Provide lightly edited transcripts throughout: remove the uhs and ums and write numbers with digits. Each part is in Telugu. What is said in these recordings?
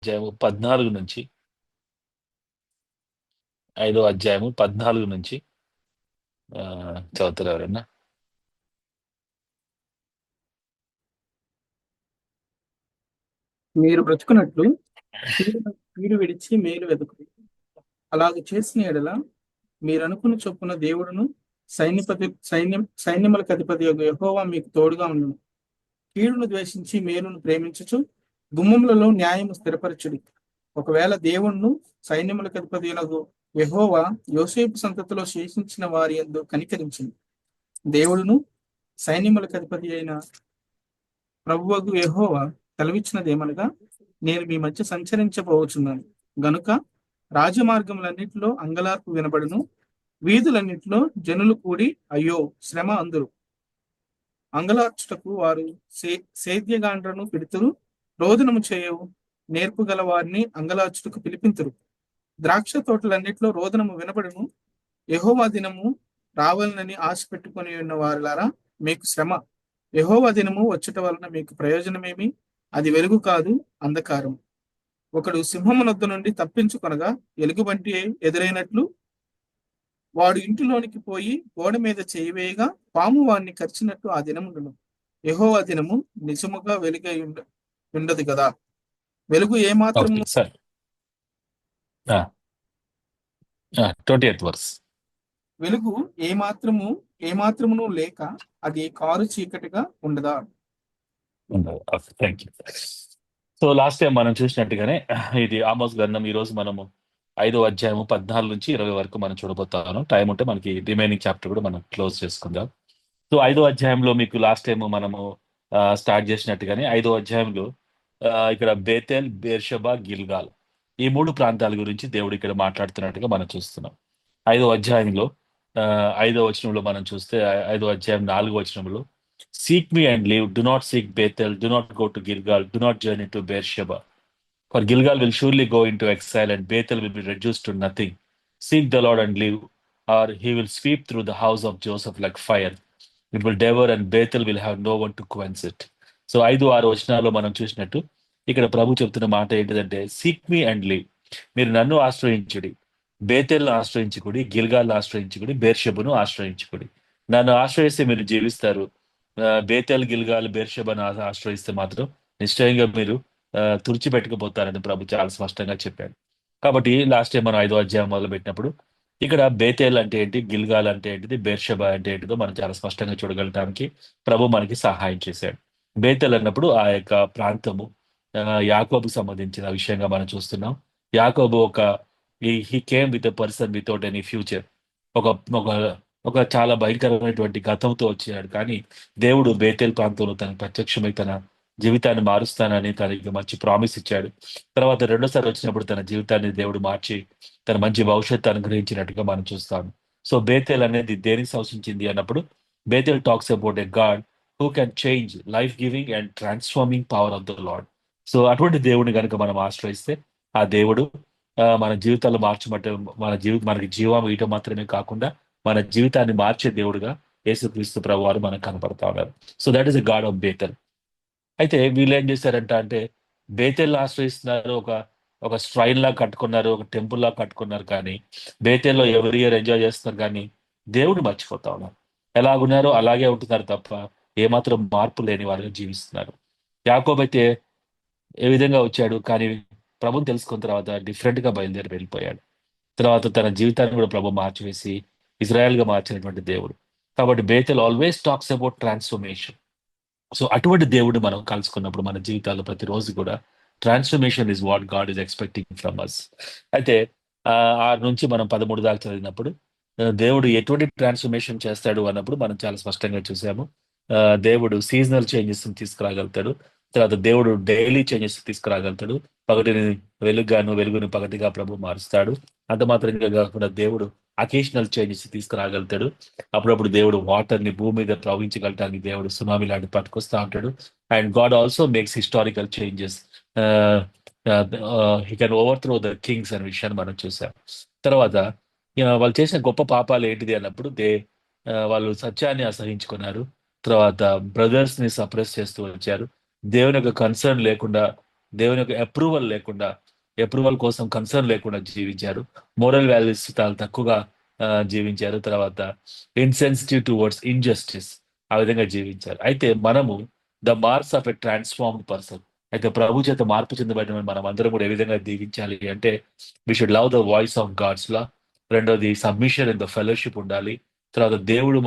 అధ్యాయము 14 నుంచి 14 నుంచి చదువుతారు ఎవరైనా? మీరు బ్రతుకున్నట్లు కీడు విడిచి మేలు వెతుకుడి. అలాగ చేసిన ఎడల మీరు అనుకున్న చొప్పున దేవుడును సైన్యములకు అధిపతి యెహోవా మీకు తోడుగా ఉండును. కీడును ద్వేషించి మేలును ప్రేమించుచు గుమ్మములలో న్యాయము స్థిరపరచుడి. ఒకవేళ దేవుడును సైన్యములకు అధిపతి యెహోవా యోసేపు సంతతిలో శేషించిన వారి యందు కనికరించింది. దేవుడును సైన్యములకు అధిపతి అయిన ప్రభువగు యెహోవా సెలవిచ్చినదేమనగా, నేను మీ మధ్య సంచరించబోచున్నాను గనుక రాజమార్గములన్నిటిలో అంగలార్పు వినబడును, వీధులన్నిటిలో జనులు కూడి అయ్యో శ్రమ అందురు. అంగలార్చుటకు వారు సేద్యగాండ్రను పెడుతురు, రోదనము చేయవు నేర్పు గల వారిని అంగలార్చుటకు పిలిపింతురు. ద్రాక్ష తోటలన్నిటిలో రోదనము వినబడును. యెహోవా దినము రావాలని ఆశ పెట్టుకుని ఉన్న వారులారా, మీకు శ్రమ. యెహోవా దినము వచ్చుట వలన మీకు ప్రయోజనమేమి? అది వెలుగు కాదు, అంధకారం. ఒకడు సింహమునొద్ద నుండి తప్పించుకొనగా ఎలుగుబంటి ఎదురైనట్లు వాడు ఇంటిలోనికి పోయి గోడ మీద చేయి వేయగా పాము వాడిని కరిచినట్టు ఆ దినముండును. యెహోవా దినము నిజముగా వెలుగై ఉండదు కదా. వెలుగు ఏమాత్రము ఓకే సార్. 20th verse. వెలుగు ఏమాత్రమును లేక అది కారు చీకటిగా ఉండదా? Thank you. So last time మనం చూసినట్టుగానే ఇది ఆమోస్ గ్రంథం. ఈ రోజు మనము 5వ అధ్యాయము 14 నుంచి 20 వరకు మనం చూడబోతాను. టైం ఉంటే మనకి రిమైనింగ్ చాప్టర్ కూడా మనం క్లోజ్ చేసుకుందాం. సో 5వ అధ్యాయంలో మీకు లాస్ట్ టైం మనము స్టార్ట్ చేసినట్టుగానే 5వ అధ్యాయంలో ఇక్కడ బేతెల్, బేర్షబా, గిల్గాల్ ఈ 3 ప్రాంతాల గురించి దేవుడు ఇక్కడ మాట్లాడుతున్నట్టుగా మనం చూస్తున్నాం. 5వ అధ్యాయంలో 5వ వచనంలో మనం చూస్తే 5వ అధ్యాయం 4వ వచనంలో, seek me and live, do not seek Bethel, do not go to Gilgal, do not journey to Beersheba. For Gilgal will surely go into exile, and Bethel will be reduced to nothing. Seek the Lord and live, or he will sweep through the house of Joseph like fire. It will devour, and Bethel will have no one to quench it. So 5-6 వచనాల్లో మనం చూసినట్టు ఇక్కడ ప్రభు చెప్తున్న మాట ఏంటిదంటే, సీక్ మీ అండ్ లివ్, మీరు నన్ను ఆశ్రయించుడి, బేతెల్ను ఆశ్రయించుకుడి, గిల్గాల్ను ఆశ్రయించుకుడి, బేర్షెబను ఆశ్రయించుకుడి. నన్ను ఆశ్రయిస్తే మీరు జీవిస్తారు. బేతెల్, గిల్గాల్, బేర్షెబను ఆశ్రయిస్తే మాత్రం నిశ్చయంగా మీరు తుడిచిపెట్టుకుపోతారని ప్రభు చాలా స్పష్టంగా చెప్పాడు. కాబట్టి లాస్ట్ టైం మనం 5వ అధ్యాయం మొదలు పెట్టినప్పుడు ఇక్కడ బేతేల్ అంటే ఏంటి, గిల్గాల్ అంటే ఏంటిది, బేర్షబా అంటే ఏంటిదో మనం చాలా స్పష్టంగా చూడగలటానికి ప్రభు మనకి సహాయం చేశాడు. బేతెల్ అన్నప్పుడు ఆ యొక్క ప్రాంతము యాకోబుకు సంబంధించిన విషయంగా మనం చూస్తున్నాం. యాకోబు he came with a person without any future. ఒక ఒక ఒక చాలా భయంకరమైనటువంటి గతంతో వచ్చాడు. కానీ దేవుడు బేతేల్ ప్రాంతంలో తనకు ప్రత్యక్షమై తన జీవితాన్ని మారుస్తానని తనకి మంచి ప్రామిస్ ఇచ్చాడు. తర్వాత రెండోసారి వచ్చినప్పుడు తన జీవితాన్ని దేవుడు మార్చి తన మంచి భవిష్యత్తు అనుగ్రహించినట్టుగా మనం చూస్తాం. సో బేతెల్ అనేది దేనికి సూచించింది అన్నప్పుడు, Bethel talks about a God who can change life giving and transforming power of the Lord. So అటువంటి దేవుడిని కనుక మనం ఆశ్రయిస్తే ఆ దేవుడు మన జీవితాలు మనకి జీవం ఇయటం మాత్రమే కాకుండా మన జీవితాన్ని మార్చే దేవుడుగా యేసుక్రీస్తు ప్రభు వారు మనకు కనపడతా ఉన్నారు. So that is a God of Bethel. అయితే వీళ్ళు ఏం చేశారంట అంటే, బేతెల్ని ఆశ్రయిస్తున్నారు, ఒక ఒక స్ట్రైన్ లాగా కట్టుకున్నారు, ఒక టెంపుల్ లాగా కట్టుకున్నారు. కానీ బేతెల్లో ఎవరి ఇయర్ ఎంజాయ్ చేస్తున్నారు, కానీ దేవుడు మర్చిపోతా ఉన్నారు. ఎలాగున్నారో అలాగే ఉంటున్నారు తప్ప ఏమాత్రం మార్పు లేని వారుగా జీవిస్తున్నారు. యాకోబు అయితే ఏ విధంగా వచ్చాడు, కానీ ప్రభుని తెలుసుకున్న తర్వాత డిఫరెంట్ గా బయలుదేరి వెళ్ళిపోయాడు. తర్వాత తన జీవితాన్ని కూడా ప్రభు మార్చివేసి ఇజ్రాయెల్ గా మార్చినటువంటి దేవుడు. కాబట్టి Bethel always talks about transformation. So అటువంటి దేవుడు మనం కలుసుకున్నప్పుడు మన జీవితాల్లో ప్రతిరోజు కూడా transformation is what God is expecting from us. అయితే 6 నుంచి మనం 13 దాకా చదివినప్పుడు దేవుడు ఎటువంటి ట్రాన్స్ఫర్మేషన్ చేస్తాడు అన్నప్పుడు మనం చాలా స్పష్టంగా చూసాము. దేవుడు సీజనల్ చేంజెస్ తీసుకురాగలుగుతాడు. తర్వాత దేవుడు డైలీ చేంజెస్ తీసుకురాగలుగుతాడు. పగటిని వెలుగుగాను, వెలుగుని పగటిగా ప్రభు మారుస్తాడు. అంత మాత్రంగా కాకుండా దేవుడు అకేషనల్ చేంజెస్ తీసుకురాగలుగుతాడు. అప్పుడప్పుడు దేవుడు వాటర్ ని భూమి మీద ప్రవహించగలటానికి దేవుడు సునామీ లాంటి పట్టుకొస్తా ఉంటాడు. And God also makes historical changes. He can over throw the Kings అనే విషయాన్ని మనం చూసాం. తర్వాత వాళ్ళు చేసిన గొప్ప పాపాలు ఏంటిది అన్నప్పుడు వాళ్ళు సత్యాన్ని అసహించుకున్నారు. తర్వాత బ్రదర్స్ ని సప్రెస్ చేస్తూ వచ్చారు. దేవుని యొక్క కన్సర్న్ లేకుండా దేవుని యొక్క అప్రూవల్ కోసం కన్సర్న్ లేకుండా జీవించారు. మోరల్ వాల్యూస్ చాలా తక్కువగా జీవించారు. తర్వాత ఇన్సెన్సిటివ్ టువర్డ్స్ ఇన్‌జస్టిస్ ఆ విధంగా జీవించారు. అయితే మనము the marks of a transformed person. అయితే ప్రభు చేత మార్పు చెందబడిన మనమందరం కూడా ఏ విధంగా జీవించాలి అంటే, we should love the voice of God's law. రెండోది సబ్మిషన్ ఇన్ ద ఫెలోషిప్ ఉండాలి. తర్వాత దేవుడు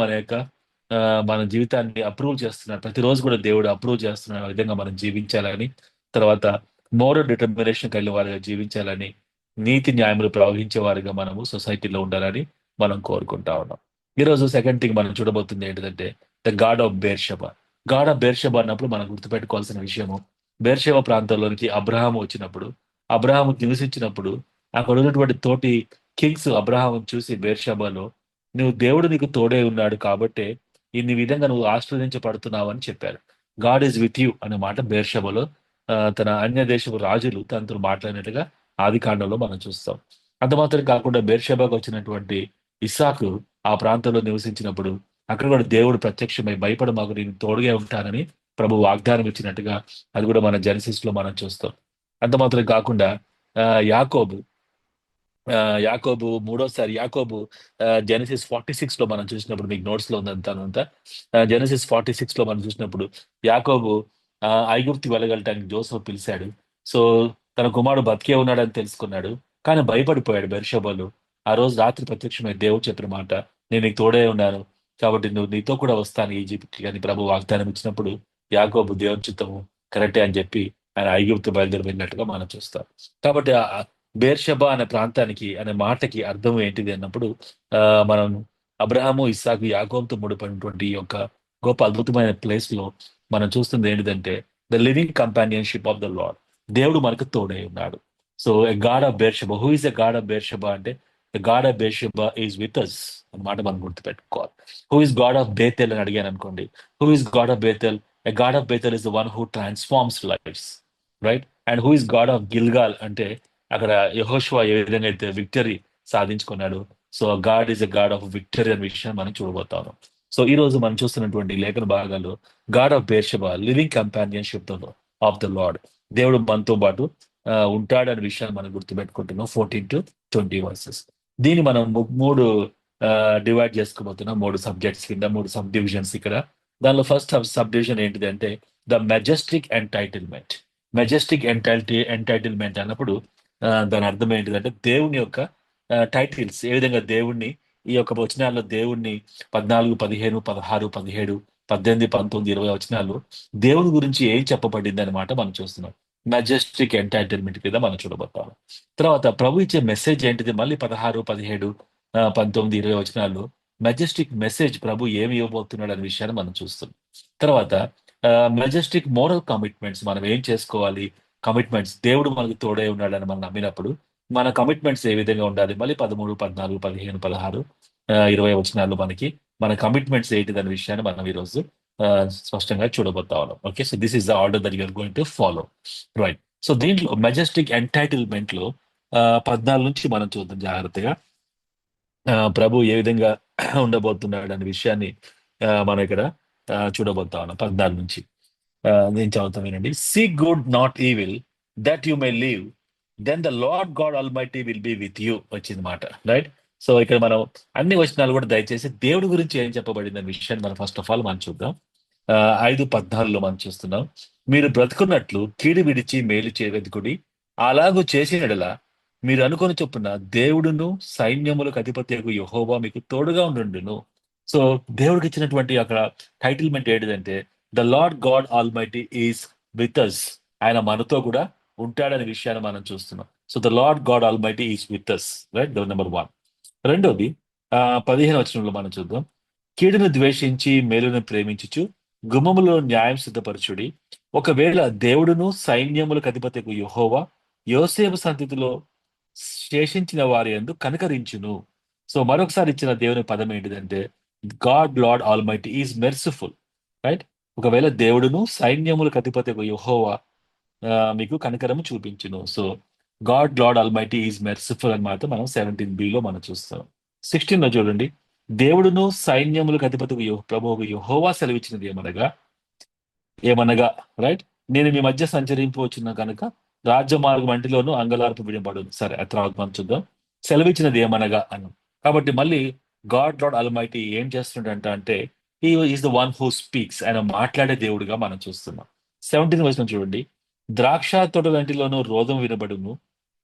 మన జీవితాన్ని అప్రూవ్ చేస్తున్నాడు. ప్రతిరోజు కూడా దేవుడు అప్రూవ్ చేస్తున్న విధంగా మనం జీవించాలని, తర్వాత మోరల్ డిటర్మినేషన్ కలిగిన వారిగా జీవించాలని, నీతి న్యాయములు ప్రవహించే వారిగా మనము సొసైటీలో ఉండాలని మనం కోరుకుంటా ఉన్నాం. ఈరోజు సెకండ్ థింగ్ మనం చూడబోతుంది ఏంటిదంటే the God of Beersheba. God of Beersheba అన్నప్పుడు మనం గుర్తుపెట్టుకోవాల్సిన విషయము, బేర్షెబా ప్రాంతంలోనికి అబ్రహాము వచ్చినప్పుడు, అబ్రహాము నివసించినప్పుడు అక్కడ ఉన్నటువంటి తోటి కింగ్స్ అబ్రహాము చూసి బేర్షెబాలో, నువ్వు దేవుడు నీకు తోడే ఉన్నాడు కాబట్టే ఇన్ని విధంగా నువ్వు ఆశీర్వదించబడుతున్నావు అని చెప్పారు. గాడ్ ఈజ్ విత్ యూ అనే మాట బేర్షెబాలో తన అన్య దేశపు రాజులు తనతో మాట్లాడినట్టుగా ఆది కాండంలో మనం చూస్తాం. అంత మాత్రం కాకుండా బేర్షెబాకు వచ్చినటువంటి ఇస్సాకు ఆ ప్రాంతంలో నివసించినప్పుడు అక్కడ కూడా దేవుడు ప్రత్యక్షమై భయపడమాకు నేను తోడుగా ఉంటానని ప్రభు వాగ్దానం ఇచ్చినట్టుగా అది కూడా మన జెనసిస్ లో మనం చూస్తాం. అంత మాత్రం కాకుండా యాకోబు యాకోబు జెనసిస్ 46 లో మనం చూసినప్పుడు, మీకు నోట్స్ లో ఉందంతా జెనసిస్ 46 లో మనం చూసినప్పుడు యాకోబు ఐగుప్తు వెళ్ళగలటానికి జోసెఫ్ పిలిచాడు. సో తన కుమారుడు బతికే ఉన్నాడని తెలుసుకున్నాడు, కానీ భయపడిపోయాడు బెర్షెబాలో. ఆ రోజు రాత్రి ప్రత్యక్షమై దేవుడు చెప్పిన మాట, నేను నీకు తోడే ఉన్నాను కాబట్టి నువ్వు నీతో కూడా వస్తాను ఈజిప్ట్‌కి అని ప్రభు వాగ్దానం ఇచ్చినప్పుడు యాకోబు దేవుని చిత్తము కరెక్టే అని చెప్పి ఆయన ఐగుప్తు బయలుదేరి వెళ్ళినట్టుగా మనం చూస్తాం. కాబట్టి బేర్షెబా అనే ప్రాంతానికి అనే మాటకి అర్థం ఏంటిది అన్నప్పుడు మనం అబ్రహాము, ఇస్సాకు, యాకోబుతో ముడిపడినటువంటి ఈ యొక్క గొప్ప అద్భుతమైన ప్లేస్ లో మనం చూస్తుంది ఏంటిదంటే the living companionship of the Lord. దేవుడు మనకు తోడై ఉన్నాడు. So a God of Beersheba. Who is a God of Beersheba అంటే the God of Beersheba is with us అన్నమాట మనం గుర్తుపెట్టుకోవాలి. Who is God of Bethel అని అడిగాను అనుకోండి. Who is God of Bethel? A God of Bethel is the one who transforms lives, right? And who is God of Gilgal అంటే అక్కడ యెహోషువ ఏ విధంగా అయితే విక్టరీ సాధించుకున్నాడు. So God is a God of victory అనే విషయం మనం చూడబోతాం. సో ఈ రోజు మనం చూస్తున్నటువంటి లేఖన భాగాలు God of Beersheba, living companionship of the Lord. దేవుడు మనతో పాటు ఉంటాడనే విషయాన్ని మనం గుర్తుపెట్టుకుంటున్నాం. 14-20 వర్సెస్. దీన్ని మనం మూడు డివైడ్ చేసుకోబోతున్నాం. 3 సబ్జెక్ట్స్ కింద 3 సబ్ డివిజన్స్ ఇక్కడ. దానిలో ఫస్ట్ సబ్ డివిజన్ ఏంటిది అంటే the Majestic entitlement. Majestic entitlement అన్నప్పుడు దాని అర్థం ఏంటిదంటే దేవుని యొక్క టైటిల్స్ ఏ విధంగా దేవుణ్ణి ఈ యొక్క వచనాల్లో దేవుణ్ణి 14, 15, 16, 17, 18, 19, 20 వచనాల్లో దేవుని గురించి ఏం చెప్పబడింది అన్నమాట మనం చూస్తున్నాం. మెజెస్టిక్ ఎంటైటిల్మెంట్ కింద మనం చూడబోతాం. తర్వాత ప్రభు ఇచ్చే మెసేజ్ ఏంటిది మళ్ళీ 16, 17, 19, 20 వచనాల్లో మెజెస్టిక్ మెసేజ్ ప్రభు ఏమి ఇవ్వబోతున్నాడు అనే విషయాన్ని మనం చూస్తున్నాం. తర్వాత మెజెస్టిక్ మోరల్ కమిట్మెంట్స్ మనం ఏం చేసుకోవాలి, కమిట్మెంట్స్ దేవుడు మనకు తోడై ఉన్నాడని మనం నమ్మినప్పుడు మన కమిట్మెంట్స్ ఏ విధంగా ఉండాలి మళ్ళీ 13, 14, 15, 16, 20 వచనాల్లో మనకి మన కమిట్మెంట్స్ ఏంటిదనే విషయాన్ని మనం ఈరోజు స్పష్టంగా చూడబోతా ఉన్నాం. Okay, so this is the order that you are going to follow, right? So దీంట్లో మెజెస్టిక్ ఎంటైటిల్మెంట్ లో 14 నుంచి మనం చూద్దాం జాగ్రత్తగా. ప్రభు ఏ విధంగా ఉండబోతున్నాడు అనే విషయాన్ని మనం ఇక్కడ చూడబోతా ఉన్నాం 14 నుంచి. నేను చదువుతాను వినండి. Seek good not evil that you may live, then the Lord God Almighty will be with you వచ్చింది మాట, రైట్? సో ఇక్కడ మనం అన్ని వచనాలు కూడా దయచేసి దేవుడి గురించి ఏం చెప్పబడింది అనే విషయాన్ని మనం ఫస్ట్ ఆఫ్ ఆల్ మనం చూద్దాం. 5:14లో మనం చూస్తున్నాం. మీరు బ్రతుకున్నట్లు కీడు విడిచి మేలు వెతుకుడి, అలాగూ చేసిన యెడల మీరు అనుకొని చొప్పున దేవుడును సైన్యములకు అధిపత్యకు యెహోవా మీకు తోడుగా ఉండును. సో దేవుడికి ఇచ్చినటువంటి అక్కడ టైటిల్మెంట్ ఏంటిదంటే the Lord God Almighty is with us. ఆయన మనతో కూడా ఉంటాడనే విషయాన్ని మనం చూస్తున్నాం. So the Lord God Almighty is with us, right? Number 1. రెండోది 15 వచనంలో మనం చూద్దాం. కీడును ద్వేషించి మేలును ప్రేమించుచు గుమ్మములో న్యాయం సిద్ధపరచుడి. ఒకవేళ దేవుడును సైన్యములకు అధిపతికు యెహోవా యోసేపు సంతతిలో శేషించిన వారి యందు కనికరించును. సో మరొకసారి ఇచ్చిన దేవుని పదం ఏంటిదంటే God Lord Almighty is merciful, right? ఒకవేళ దేవుడును సైన్యములకు అధిపతికు యెహోవా మీకు కనికరము చూపించును. So God Lord Almighty is merciful అని మాత్రం మనం 17b లో మనం చూస్తాం. 16 లో చూడండి. దేవుడును సైన్యములకు అధిపతికు ప్రభువుకు యెహోవా సెలవిచ్చినది ఏమనగా, రైట్? నేను మీ మధ్య సంచరింపవచ్చున్న కనుక రాజ్య మార్గం అంటిలోనూ అంగలార్పు వినబడు. సరే, ఆ తర్వాత మనం చూద్దాం. సెలవిచ్చినది ఏమనగా అను. కాబట్టి మళ్ళీ లార్డ్ అల్మైటీ ఏం చేస్తున్నాడంట అంటే he is the one who speaks. ఆయన మాట్లాడే దేవుడిగా మనం చూస్తున్నాం. 17 వచనం చూడండి. ద్రాక్ష తోటలంటిలోనూ రోదం వినబడును.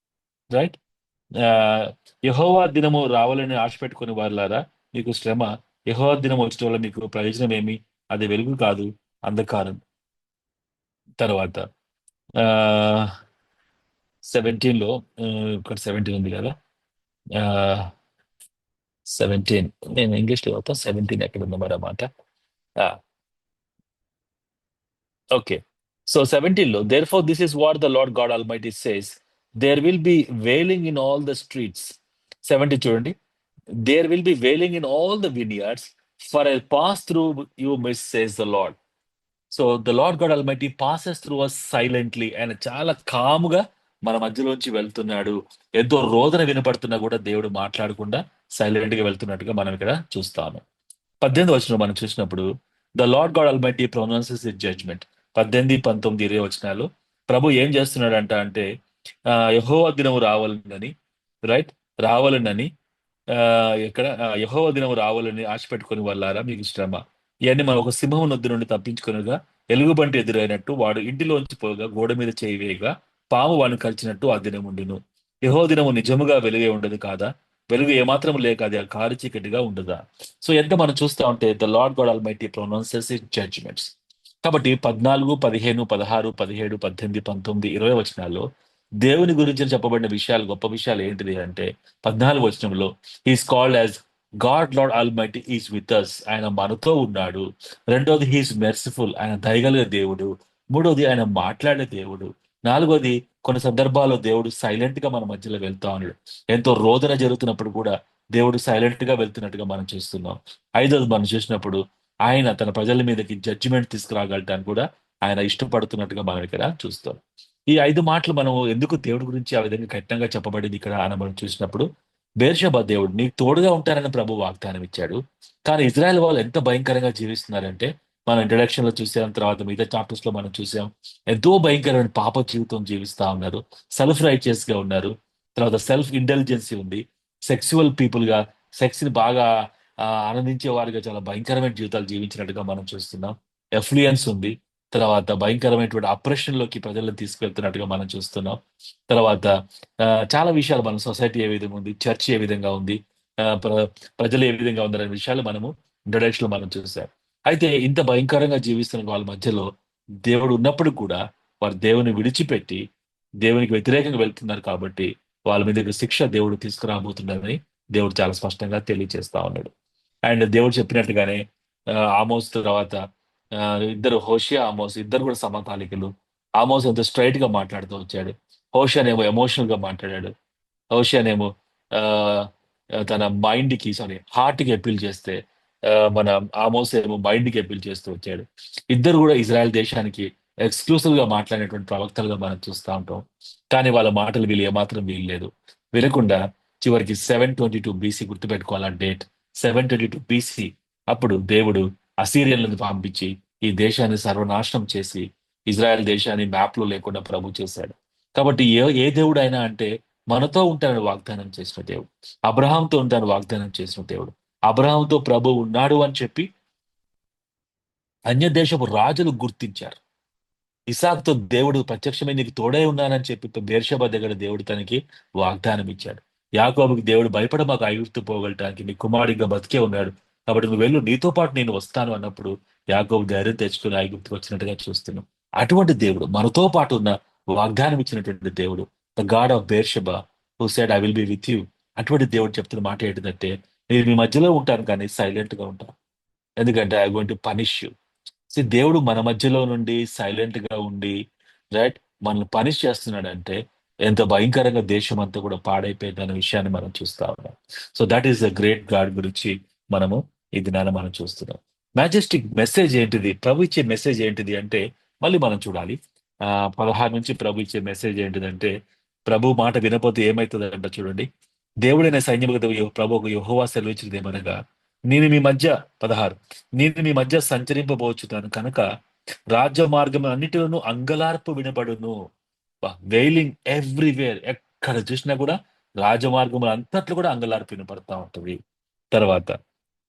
రైట్. యెహోవా దినము రావాలని ఆశ పెట్టుకుని వారులారా, మీకు శ్రమ. యెహోవా దినం వచ్చటం వల్ల మీకు ప్రయోజనం ఏమి? అది వెలుగు కాదు, అంధకారం. తర్వాత ఆ 17 లో ఇక్కడ 17 ఉంది కదా. 17 నేను ఇంగ్లీష్ లో అవుతా. 17 ఎక్కడ ఉందో మరి ఆ మాట. ఓకే. సో 17 లో there for this is what the Lord God Almighty says, there will be wailing in all the streets. 70 చూడండి. There will be wailing in all the vineyards for a pass through you midst says the Lord. So the Lord God Almighty passes through us silently. ఆయన చాలా కాముగా మన మధ్యలోంచి వెళ్తున్నాడు. ఎంతో రోదన వినపడుతున్నా కూడా దేవుడు మాట్లాడకుండా సైలెంట్ గా వెళ్తున్నట్టుగా మనం ఇక్కడ చూస్తాము. 18 వచనం మనం చూసినప్పుడు the Lord God Almighty pronounces it judgement. 18, 19, 20 వచనాలు ప్రభు ఏం చేస్తున్నాడంట అంటే యెహోవా దినము రావాలని, రైట్, రావాలనని ఇక్కడ యెహోవా దినము రావాలని ఆశ పెట్టుకుని వాళ్ళారా, మీకు శ్రమ. ఇవన్నీ మనం ఒక సింహం నొద్దు నుండి తప్పించుకునగా ఎలుగుబంటి ఎదురైనట్టు వాడు ఇంటిలోంచి పోగా గోడ మీద చేయి వేయగా పాము వాడిని కరిచినట్టు ఆ దినం ఉండును. యెహోవా దినము నిజముగా వెలుగే ఉండదు కాదా? వెలుగు ఏమాత్రం లేక అది కారు చీకటిగా ఉండదా? సో ఎంత మనం చూస్తా ఉంటే the Lord God Almighty pronounces it judgements. కాబట్టి 14, 15, 16, 17, 18, 19, 20 వచనాల్లో దేవుని గురించి చెప్పబడిన విషయాలు, గొప్ప విషయాలు ఏంటిది అంటే 14 వచనంలో is called as God Lord Almighty is with us. ఆయన మనతో ఉన్నాడు. రెండోది హీఈస్ మెర్సిఫుల్. ఆయన దయగలిగే దేవుడు. మూడోది ఆయన మాట్లాడే దేవుడు. నాలుగోది కొన్ని సందర్భాల్లో దేవుడు సైలెంట్ గా మన మధ్యలో వెళ్తా ఉన్నాడు. ఎంతో రోదన జరుగుతున్నప్పుడు కూడా దేవుడు సైలెంట్ గా వెళ్తున్నట్టుగా మనం చూస్తున్నాం. ఐదోది మనం చూసినప్పుడు ఆయన తన ప్రజల మీదకి జడ్జిమెంట్ తీసుకురాగలటానికి కూడా ఆయన ఇష్టపడుతున్నట్టుగా మనం ఇక్కడ చూస్తాం. ఈ 5 మాటలు మనం ఎందుకు దేవుడి గురించి ఆ విధంగా కఠినంగా చెప్పబడింది ఇక్కడ అని మనం చూసినప్పుడు, బేర్షెబా దేవుడు నీకు తోడుగా ఉంటానని ప్రభు వాగ్దానం ఇచ్చాడు. కానీ ఇజ్రాయెల్ వాళ్ళు ఎంత భయంకరంగా జీవిస్తున్నారంటే మనం ఇంట్రడక్షన్ లో చూసాం, తర్వాత మిగతా చాప్టర్స్ లో మనం చూసాం. ఎంతో భయంకరమైన పాప జీవితం జీవిస్తా ఉన్నారు. సెల్ఫ్ రైచియస్ గా ఉన్నారు. తర్వాత సెల్ఫ్ ఇంటెలిజెన్సీ ఉంది. సెక్సువల్ పీపుల్ గా, సెక్స్ ని బాగా ఆనందించే వారిగా చాలా భయంకరమైన జీవితాలు జీవించినట్టుగా మనం చూస్తున్నాం. ఎఫ్లుయెన్స్ ఉంది. తర్వాత భయంకరమైనటువంటి అప్రెషన్ లోకి ప్రజలను తీసుకెళ్తున్నట్టుగా మనం చూస్తున్నాం. తర్వాత చాలా విషయాలు మనం సొసైటీ ఏ విధంగా ఉంది, చర్చ్ ఏ విధంగా ఉంది, ప్రజలు ఏ విధంగా ఉందనే విషయాలు మనము ఇంట్రడక్షన్ లో మనం చూసాం. అయితే ఇంత భయంకరంగా జీవిస్తున్న వాళ్ళ మధ్యలో దేవుడు ఉన్నప్పుడు కూడా వారు దేవుని విడిచిపెట్టి దేవునికి వ్యతిరేకంగా వెళ్తున్నారు కాబట్టి వాళ్ళ మీద శిక్ష దేవుడు తీసుకురాబోతున్నాడని దేవుడు చాలా స్పష్టంగా తెలియజేస్తా ఉన్నాడు. అండ్ దేవుడు చెప్పినట్టుగానే ఆమోస్ తర్వాత ఇద్దరు హోషియా, ఆమోస్ ఇద్దరు కూడా సమకాలికులు. ఆమోస్ ఎంతో స్ట్రైట్ గా మాట్లాడుతూ వచ్చాడు. హోషియానేమో ఎమోషనల్ గా మాట్లాడాడు. హోషియానేమో ఆ, తన మైండ్ కి, సారీ, హార్ట్ కి అప్పీల్ చేస్తే మన ఆమోస్ ఏమో మైండ్ కి అప్పీల్ చేస్తూ వచ్చాడు. ఇద్దరు కూడా ఇజ్రాయెల్ దేశానికి ఎక్స్క్లూసివ్ గా మాట్లాడినటువంటి ప్రవక్తలుగా మనం చూస్తూ ఉంటాం. కానీ వాళ్ళ మాటలు వీళ్ళు ఏమాత్రం వీల్లేదు. వినకుండా చివరికి 722 BC, గుర్తుపెట్టుకోవాలి ఆ డేట్, 722 BC. అప్పుడు దేవుడు అసీరియన్లను పంపించి ఈ దేశాన్ని సర్వనాశనం చేసి ఇజ్రాయెల్ దేశాన్ని మ్యాప్ లో లేకుండా ప్రభు చేశాడు. కాబట్టి ఏ దేవుడు అయినా అంటే మనతో ఉంటానని వాగ్దానం చేసిన దేవుడు, అబ్రహాంతో ఉంటానని వాగ్దానం చేసిన దేవుడు, అబ్రహాంతో ప్రభు ఉన్నాడు అని చెప్పి అన్య దేశపు రాజులు గుర్తించారు. ఇసాక్తో దేవుడు ప్రత్యక్షమై నీకు తోడే ఉన్నానని చెప్పి బేర్షెబా దగ్గర దేవుడు తనకి వాగ్దానం ఇచ్చాడు. యాకోబుకి దేవుడు భయపడ మాకు ఐగుప్తు పోగలటానికి నీ కుమారుడిగా బతికే ఉన్నాడు, కాబట్టి నువ్వు వెళ్ళు, నీతో పాటు నేను వస్తాను అన్నప్పుడు యాకోబు ధైర్యం తెచ్చుకుని ఐగుప్తుకు వచ్చినట్టుగా చూస్తున్నాం. అటువంటి దేవుడు, మనతో పాటు ఉన్న వాగ్దానం ఇచ్చినటువంటి దేవుడు, the God of Beersheba who said I will be with you. అటువంటి దేవుడు చెప్తున్న మాట ఏంటంటే నేను మీ మధ్యలో ఉంటాను కానీ సైలెంట్ గా ఉంటాను, ఎందుకంటే I going to punish you. దేవుడు మన మధ్యలో నుండి సైలెంట్ గా ఉండి, రైట్, మనల్ని పనిష్ చేస్తున్నాడంటే ఎంత భయంకరంగా దేశం అంతా కూడా పాడైపోయింది అనే విషయాన్ని మనం చూస్తా ఉన్నాం. So that is the great God గురించి మనము ఈ దినాన మనం చూస్తున్నాం. మ్యాజెస్టిక్ మెసేజ్ ఏంటిది, ప్రభు ఇచ్చే మెసేజ్ ఏంటిది అంటే మళ్ళీ మనం చూడాలి. 16 నుంచి ప్రభు ఇచ్చే మెసేజ్ ఏంటిదంటే, ప్రభు మాట వినపోతే ఏమవుతుందంట చూడండి. దేవుడైన సైన్యము ప్రభు ఒక యెహోవా సెలవిచ్చినది ఏమనగా, నేను మీ మధ్య 16 నేను మీ మధ్య సంచరింపబోచుతాను కనుక రాజ్య మార్గం అన్నిటిలోనూ అంగలార్పు వినబడును. వెయిలింగ్ ఎవ్రీవేర్, ఎక్కడ చూసినా కూడా రాజమార్గములు అంతట్లో కూడా అంగలార్పు వినపడతా ఉంటది. తర్వాత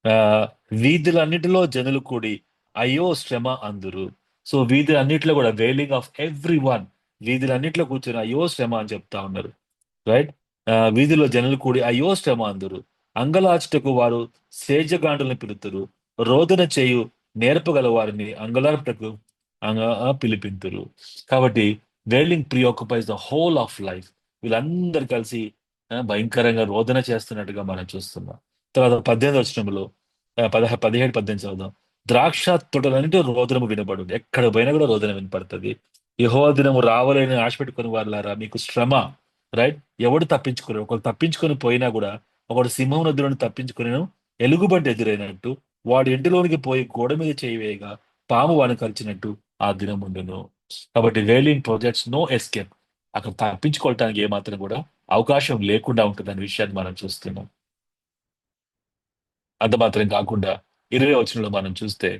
ఆ వీధులన్నిటిలో జనులు కూడి అయ్యో శ్రమ అందురు. సో వీధులన్నిటిలో కూడా వెయిలింగ్ ఆఫ్ ఎవ్రీ వన్, వీధులన్నిటిలో కూర్చొని అయ్యో శ్రమ అని చెప్తా ఉన్నారు. రైట్. వీధిలో జనులు కూడి అయ్యో శ్రమ అందురు. అంగలార్చుటకు వారు సేజగాండులను పిలుతురు. రోదన చేయు నేర్పగల వారిని అంగలార్పుటకు పిలిపింతురు. కాబట్టి wailing pre occupies the whole of life. వీళ్ళందరూ కలిసి భయంకరంగా రోదన చేస్తున్నట్టుగా మనం చూస్తున్నాం. తర్వాత 18 వచనంలో 17, 18 చదువుదాం. ద్రాక్ష తోటలన్నిటి రోదనము వినబడును. ఎక్కడ పోయినా కూడా రోదన వినపడుతుంది. యెహోవా దినము రావాలని ఆశ పెట్టుకుని వారులారా మీకు శ్రమ. రైట్. ఎవడు తప్పించుకోరు. ఒకడు తప్పించుకొని పోయినా కూడా, ఒకడు సింహం నది నుండి తప్పించుకుని ఎలుగుబంటి ఎదురైనట్టు వాడి ఇంటిలోనికి పోయి గోడ మీద చేయి వేయగా పాము వాడిని కలిచినట్టు ఆ దినం ఉండును. కాబట్టి వెయిలింగ్ ప్రాజెక్ట్స్ నో ఎస్కేప్. అక్కడ తప్పించుకోవటానికి ఏమాత్రం కూడా అవకాశం లేకుండా ఉంటుంది అనే విషయాన్ని మనం చూస్తున్నాం. అంత మాత్రం కాకుండా 20 వచనంలో మనం చూస్తే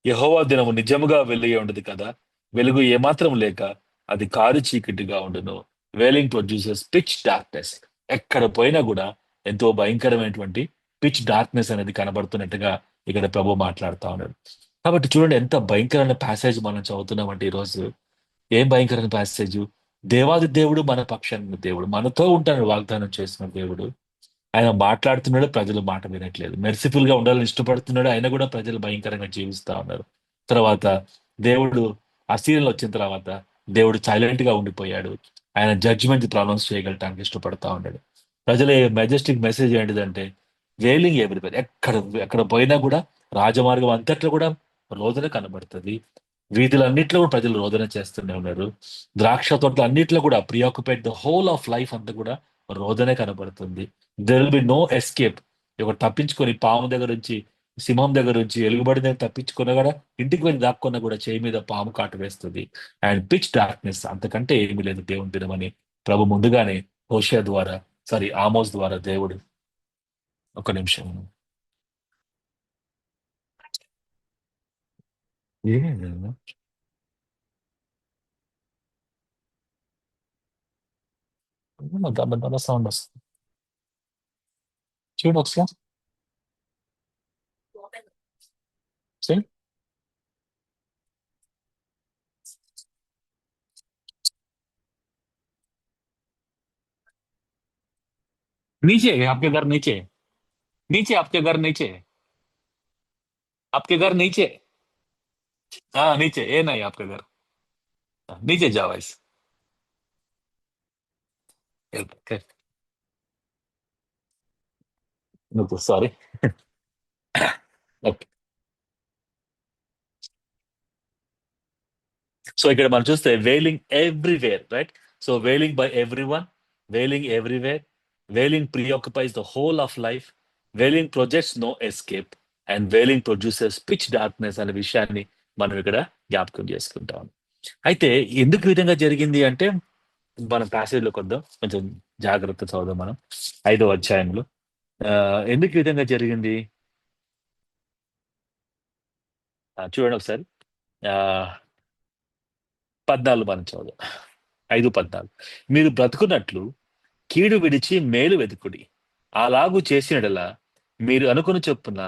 యెహోవా దినము నిజముగా వెలుగే ఉండదు కదా, వెలుగు ఏమాత్రం లేక అది కారు చీకటిగా ఉండును. వేలింగ్ ప్రొడ్యూసర్స్ పిచ్ డార్క్నెస్. ఎక్కడ పోయినా కూడా ఎంతో భయంకరమైనటువంటి పిచ్ డార్క్నెస్ అనేది కనబడుతున్నట్టుగా ఇక్కడ ప్రభు మాట్లాడుతా ఉన్నాడు. కాబట్టి చూడండి ఎంత భయంకరమైన ప్యాసేజ్ మనం చదువుతున్నామంటే ఈరోజు. ఏం భయంకరమైన ప్యాసేజ్! దేవాది దేవుడు మన పక్షాన ఉన్న దేవుడు, మనతో ఉంటానని వాగ్దానం చేసిన దేవుడు. ఆయన మాట్లాడుతున్నాడు, ప్రజలు మాట వినట్లేదు. మెర్సిఫుల్ గా ఉండాలని ఇష్టపడుతున్నాడు, ఆయన కూడా ప్రజలు భయంకరంగా జీవిస్తా ఉన్నారు. తర్వాత దేవుడు అసీరియన్లు వచ్చిన తర్వాత దేవుడు సైలెంట్ గా ఉండిపోయాడు. ఆయన జడ్జిమెంట్ ప్రొనౌన్స్ చేయగలటానికి ఇష్టపడతా ఉన్నాడు. ప్రజల మెజెస్టిక్ మెసేజ్ ఏంటిదంటే వేలింగ్ ఎవ్రీవేర్. ఎక్కడ ఎక్కడ పోయినా కూడా రాజమార్గం అంతట్లో కూడా రోదన కనబడుతుంది. వీధులన్నిట్లో కూడా ప్రజలు రోదన చేస్తూనే ఉన్నారు. ద్రాక్ష తోటలు అన్నిట్లో కూడా preoccupied the whole of life అంతా కూడా రోదనే కనబడుతుంది. There will be no escape. ఒకటి తప్పించుకొని పాము దగ్గర నుంచి, సింహం దగ్గర నుంచి, ఎలుగుబడి దగ్గర తప్పించుకున్నా కూడా, ఇంటికి వెళ్ళి దాక్కున్నా కూడా చేయి మీద పాము కాటు వేస్తుంది. అండ్ పిచ్ డార్క్నెస్, అంతకంటే ఏమీ లేదు దేవుని దినమని ప్రభు ముందుగానే హోషేయ ద్వారా, సారీ ఆమోస్ ద్వారా దేవుడు. ఒక నిమిషం. ఏమైంది? సౌండ్ వస్తుంది. చూడు ఒకసారి. See? नीचे है आपके घर, नीचे है। नीचे आपके घर, नीचे है। आपके घर नीचे है। हाँ नीचे, ये नहीं आपका घर। हाँ, नीचे जाओ ऐसे। Okay. No, sorry. Okay. So ఇక్కడ మనం చూస్తే wailing everywhere, right. So wailing by every one, wailing everywhere, wailing preoccupies the whole of life, wailing projects no escape, and wailing producers pitch darkness అనే విషయాన్ని మనం ఇక్కడ జ్ఞాపకం చేసుకుంటాం. అయితే ఎందుకు ఈ విధంగా జరిగింది అంటే, మనం ప్యాసేజ్లోకి వద్దాం, కొంచెం జాగ్రత్త చదువుదాం మనం. 5వ అధ్యాయంలో ఎందుకు ఈ విధంగా జరిగింది చూడండి ఒకసారి. ఆ 14 మనం చదువుదాం. 5:14. మీరు బ్రతుకున్నట్లు కీడు విడిచి మేలు వెతుకుడి. అలాగు చేసినడలా మీరు అనుకుని చొప్పున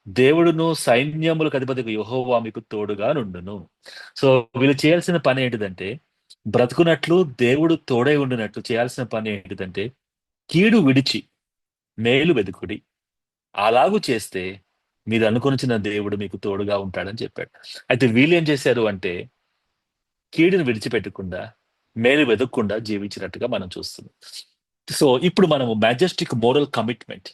దేవుడును సైన్యములకు అధిపతికి యెహోవా మీకు తోడుగా నుండును. సో వీళ్ళు చేయాల్సిన పని ఏంటిదంటే, బ్రతుకున్నట్లు దేవుడు తోడై ఉండినట్లు చేయాల్సిన పని ఏంటిదంటే, కీడు విడిచి మేలు వెతుకుడి. అలాగు చేస్తే మీరు అనుకొనిచిన దేవుడు మీకు తోడుగా ఉంటాడని చెప్పాడు. అయితే వీళ్ళు ఏం చేశారు అంటే, కీడును విడిచిపెట్టకుండా మేలు వెతకకుండా జీవించినట్టుగా మనం చూస్తున్నాం. సో ఇప్పుడు మనము majestic moral commitment,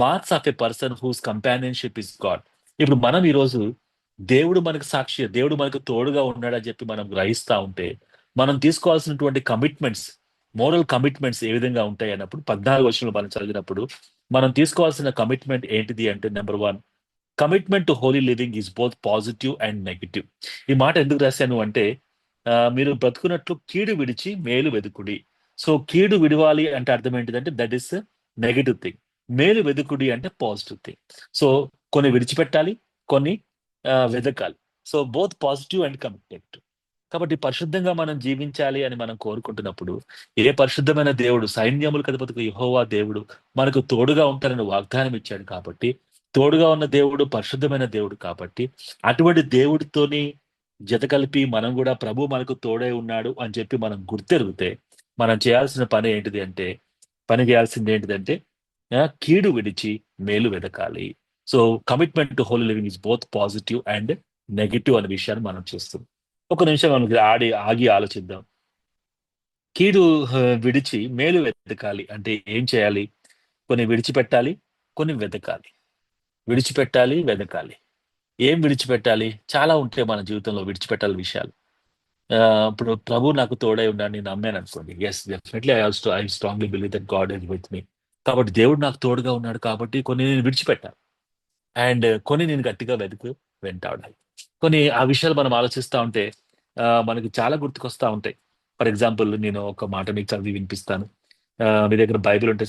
marks of a person whose companionship is God. ఇప్పుడు మనం ఈరోజు దేవుడు మనకు సాక్షి, దేవుడు మనకు తోడుగా ఉన్నాడని చెప్పి మనం గ్రహిస్తా ఉంటే, మనం తీసుకోవాల్సినటువంటి కమిట్మెంట్స్, మోరల్ కమిట్మెంట్స్ ఏ విధంగా ఉంటాయి అన్నప్పుడు 14 వచనంలో మనం చదివినప్పుడు మనం తీసుకోవాల్సిన కమిట్మెంట్ ఏంటిది అంటే, number 1, commitment to holy living is both positive and negative. ఈ మాట ఎందుకు రాశాను అంటే, మీరు బ్రతుకున్నట్లు కీడు విడిచి మేలు వెదుకుడి. సో కీడు విడవాలి అంటే అర్థం ఏంటిదంటే, దట్ ఈస్ నెగటివ్ థింగ్. మేలు వెదుకుడి అంటే పాజిటివ్ థింగ్. సో కొన్ని విడిచిపెట్టాలి, కొన్ని వెదకాలి. So both positive and committed. కాబట్టి పరిశుద్ధంగా మనం జీవించాలి అని మనం కోరుకుంటున్నప్పుడు, ఏ పరిశుద్ధమైన దేవుడు, సైన్యములకు అధిపతికి యెహోవా దేవుడు మనకు తోడుగా ఉంటారని వాగ్దానం ఇచ్చాడు కాబట్టి, తోడుగా ఉన్న దేవుడు పరిశుద్ధమైన దేవుడు కాబట్టి, అటువంటి దేవుడితోని జత కలిపి మనం గూడా ప్రభు మనకు తోడై ఉన్నాడు అని చెప్పి మనం గుర్తెరిగితే, మనం చేయాల్సిన పని ఏంటిది అంటే, పని చేయాల్సింది ఏంటిదంటే కీడు విడిచి మేలు వెదకాలి. So commitment to holy living is both positive and negative అనే విషయాన్ని మనం చూస్తున్నాం. ఒక నిమిషం మనం ఆగి ఆలోచిద్దాం. కీడు విడిచి మేలు వెతకాలి అంటే ఏం చేయాలి? కొన్ని విడిచిపెట్టాలి, కొన్ని వెతకాలి. విడిచిపెట్టాలి, వెదకాలి. ఏం విడిచిపెట్టాలి? చాలా ఉంటాయి మన జీవితంలో విడిచిపెట్టాలి విషయాలు. ఇప్పుడు ప్రభు నాకు తోడై ఉన్నాడని నేను నమ్మాననుకోండి. Yes, definitely I strongly believe that God is with me. కాబట్టి దేవుడు నాకు తోడుగా ఉన్నాడు కాబట్టి కొన్ని నేను విడిచిపెట్టాలి. అండ్ కొన్ని నేను గట్టిగా వెంటాడాలి. కొన్ని ఆ విషయాలు మనం ఆలోచిస్తా ఉంటే మనకి చాలా గుర్తుకొస్తా ఉంటాయి. ఫర్ ఎగ్జాంపుల్ నేను ఒక మాట మీకు చదివి వినిపిస్తాను. మీ దగ్గర బైబిల్ ఉంటే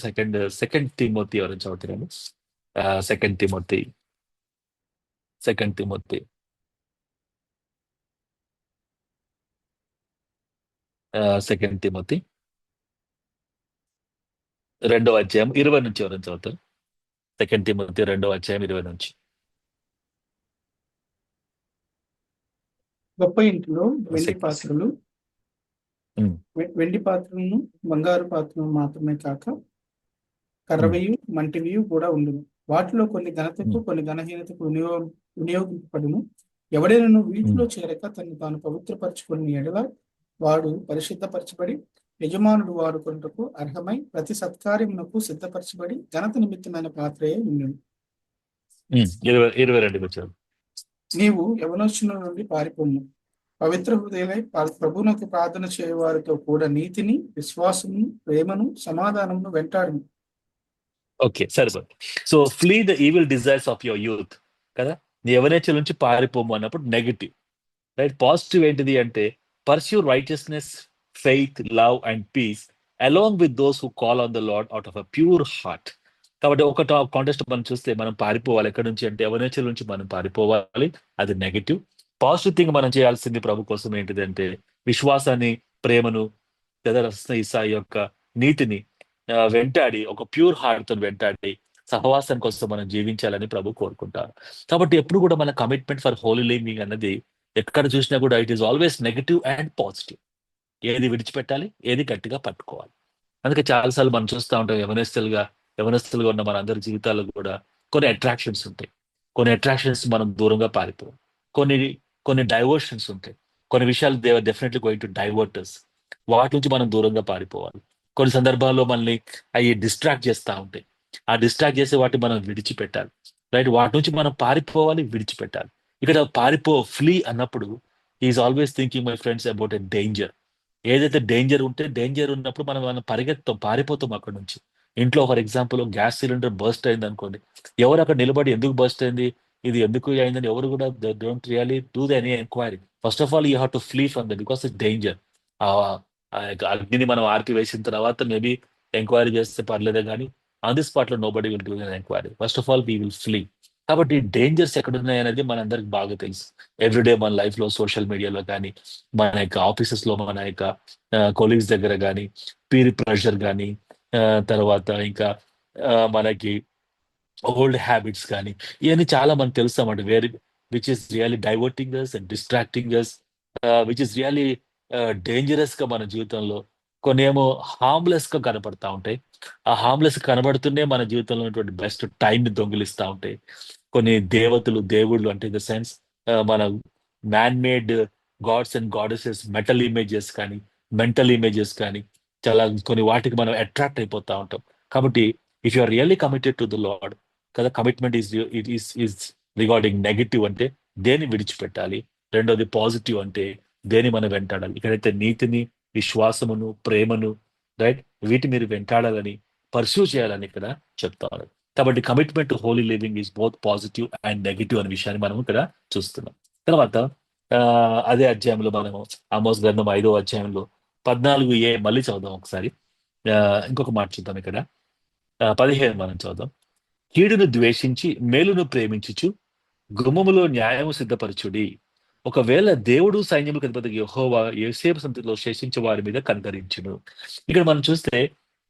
సెకండ్ తిమోతి ఎవరైనా చదువుతారండి? Second Timothy second Timothy second Timothy 2వ అధ్యాయం 20 నుంచి ఎవరైనా చదువుతారు? సెకండ్ తిమోతి 2వ అధ్యాయం 20 నుంచి. గొప్ప ఇంటిలో వెండి సెక్- పాత్రలు ఉమ్, వెండి పాత్రలను బంగారు పాత్రలు మాత్రమే కాక ఉమ్, కర్రవియు మంటివియు కూడా ఉండును. వాటిలో కొన్ని ఘనతకు ఉమ్, కొన్ని ఘనహీనతకు వినియోగింపబడును. ఎవడైనను ఉమ్. వీటిలో చేరక తను తాను పవిత్రపరచుకుని ఎడల వాడు పరిశుద్ధపరచబడి యజమానుడు వాడుకొనుటకు అర్హమై ప్రతి సత్కార్యమునకు సిద్ధపరచబడి ఘనత నిమిత్తమైన పాత్రయే ఉండును. 22 వచ్చారు. నీవు యవనస్తుల నుండి పారిపోము. పవిత్ర హృదయులై ప్రభువునకు ప్రార్థన చేయవారితో కూడా నీతిని, విశ్వాసమును, ప్రేమను, సమాధానమును వెంటాడును. ఓకే, సరిపోతుంది. So flea the evil desires of your youth కదా. నీ యవనేచ్ఛల నుంచి పారిపోము అన్నప్పుడు నెగటివ్, రైట్. పాజిటివ్ ఏంటిది అంటే pursue righteousness, faith, love and peace along with those who call on the Lord out of a pure heart. కాబట్టి ఒక కాంటెస్ట్ మనం చూస్తే మనం పారిపోవాలి ఎక్కడి నుంచి అంటే యవనేచ్ఛల నుంచి మనం పారిపోవాలి. అది నెగటివ్. పాజిటివ్ థింగ్ మనం చేయాల్సింది ప్రభు కోసం ఏంటిది అంటే విశ్వాసాన్ని, ప్రేమను, ఈసాయి యొక్క నీతిని వెంటాడి ఒక ప్యూర్ హార్ట్ తో వెంటాడి సహవాసం కోసం మనం జీవించాలని ప్రభు కోరుకుంటారు. కాబట్టి ఎప్పుడు కూడా మన కమిట్మెంట్ ఫర్ హోలీ లివింగ్ అన్నది ఎక్కడ చూసినా కూడా it is always negative and positive. ఏది విడిచిపెట్టాలి, ఏది గట్టిగా పట్టుకోవాలి. అందుకే చాలాసార్లు మనం చూస్తూ ఉంటాం యవనస్తులుగా ఉన్న మన అందరి జీవితాల్లో కూడా కొన్ని అట్రాక్షన్స్ ఉంటాయి. కొన్ని అట్రాక్షన్స్ మనం దూరంగా పారిపోవాలి. కొన్ని కొన్ని డైవర్షన్స్ ఉంటాయి. కొన్ని విషయాలు they are definitely going to divert us. వాటి నుంచి మనం దూరంగా పారిపోవాలి. కొన్ని సందర్భాల్లో మనల్ని అవి డిస్ట్రాక్ట్ చేస్తూ ఉంటాయి. ఆ డిస్ట్రాక్ట్ చేసే వాటిని మనం విడిచిపెట్టాలి, రైట్. వాటి నుంచి మనం పారిపోవాలి, విడిచిపెట్టాలి. ఇక్కడ ఫ్లీ అన్నప్పుడు is always thinking my friends about a danger. ఏదైతే డేంజర్ ఉంటే డేంజర్ ఉన్నప్పుడు మనం పరిగెత్తాం, పారిపోతాం అక్కడ నుంచి. ఇంట్లో for example gas cylinder burst అయింది అనుకోండి, ఎవరు అక్కడ నిలబడి ఎందుకు బర్స్ట్ అయింది, ఇది ఎందుకు అయిందని ఎవరు కూడా don't really do the any enquiry. First of all you have to flea from the because it danger. ఆ ఆ యొక్క అగ్నిని మనం ఆర్పివేసిన తర్వాత మేబీ ఎంక్వైరీ చేస్తే పర్లేదే కానీ ఆన్ ది స్పాట్ లో nobody will do enquiry. First of all we will flee. కాబట్టి డేంజర్స్ ఎక్కడ ఉన్నాయి అనేది మనందరికి బాగా తెలుసు. ఎవ్రీడే మన లైఫ్ లో సోషల్ మీడియాలో కానీ, మన యొక్క ఆఫీసెస్ లో, మన యొక్క కొలీగ్స్ దగ్గర కానీ, పీర్ ప్రెషర్ కానీ, తర్వాత ఇంకా మనకి ఓల్డ్ హ్యాబిట్స్ కానీ, ఇవన్నీ చాలా మనకు తెలుస్తామండి. Which is really diverting us and distracting us, which is really dangerous గా మన జీవితంలో. కొన్ని ఏమో హార్మ్లెస్ గా కనపడతా ఉంటాయి. ఆ హార్మ్లెస్ కనబడుతూనే మన జీవితంలో ఉన్నటువంటి బెస్ట్ టైం ని దొంగిలిస్తా ఉంటాయి. కొన్ని దేవుళ్ళు అంటే ఇన్ ద సెన్స్ మన man made gods and goddesses, metal images కానీ, మెంటల్ ఇమేజెస్ కానీ, చాలా కొన్ని వాటికి మనం అట్రాక్ట్ అయిపోతా ఉంటాం. కాబట్టి if you are really committed to the Lord కదా, కమిట్మెంట్ ఈస్ రిగార్డింగ్ నెగటివ్ అంటే దేని విడిచిపెట్టాలి, రెండోది పాజిటివ్ అంటే దేని మనం వెంటాడాలి. ఇక్కడైతే నీతిని, విశ్వాసమును, ప్రేమను, రైట్, వీటి మీరు వెంటాడాలని, పర్సూ చేయాలని ఇక్కడ చెప్తాను. కాబట్టి commitment to holy living is both positive and negative అనే విషయాన్ని మనం ఇక్కడ చూస్తున్నాం. తర్వాత ఆ అదే అధ్యాయంలో మనము ఆమోస్ గ్రంథం 5వ అధ్యాయంలో 14a మళ్ళీ చదుదాం ఒకసారి. ఆ ఇంకొక మాట చూద్దాం ఇక్కడ. 15 మనం చదుదాం. కీడును ద్వేషించి మేలును ప్రేమించుచు గుమ్మములో న్యాయము సిద్ధపరచుడి. ఒకవేళ దేవుడు సైన్యములకు అధిపతి యెహోవా యోసేపు సంతతిలో శేషించే వారి మీద కనికరించును. ఇక్కడ మనం చూస్తే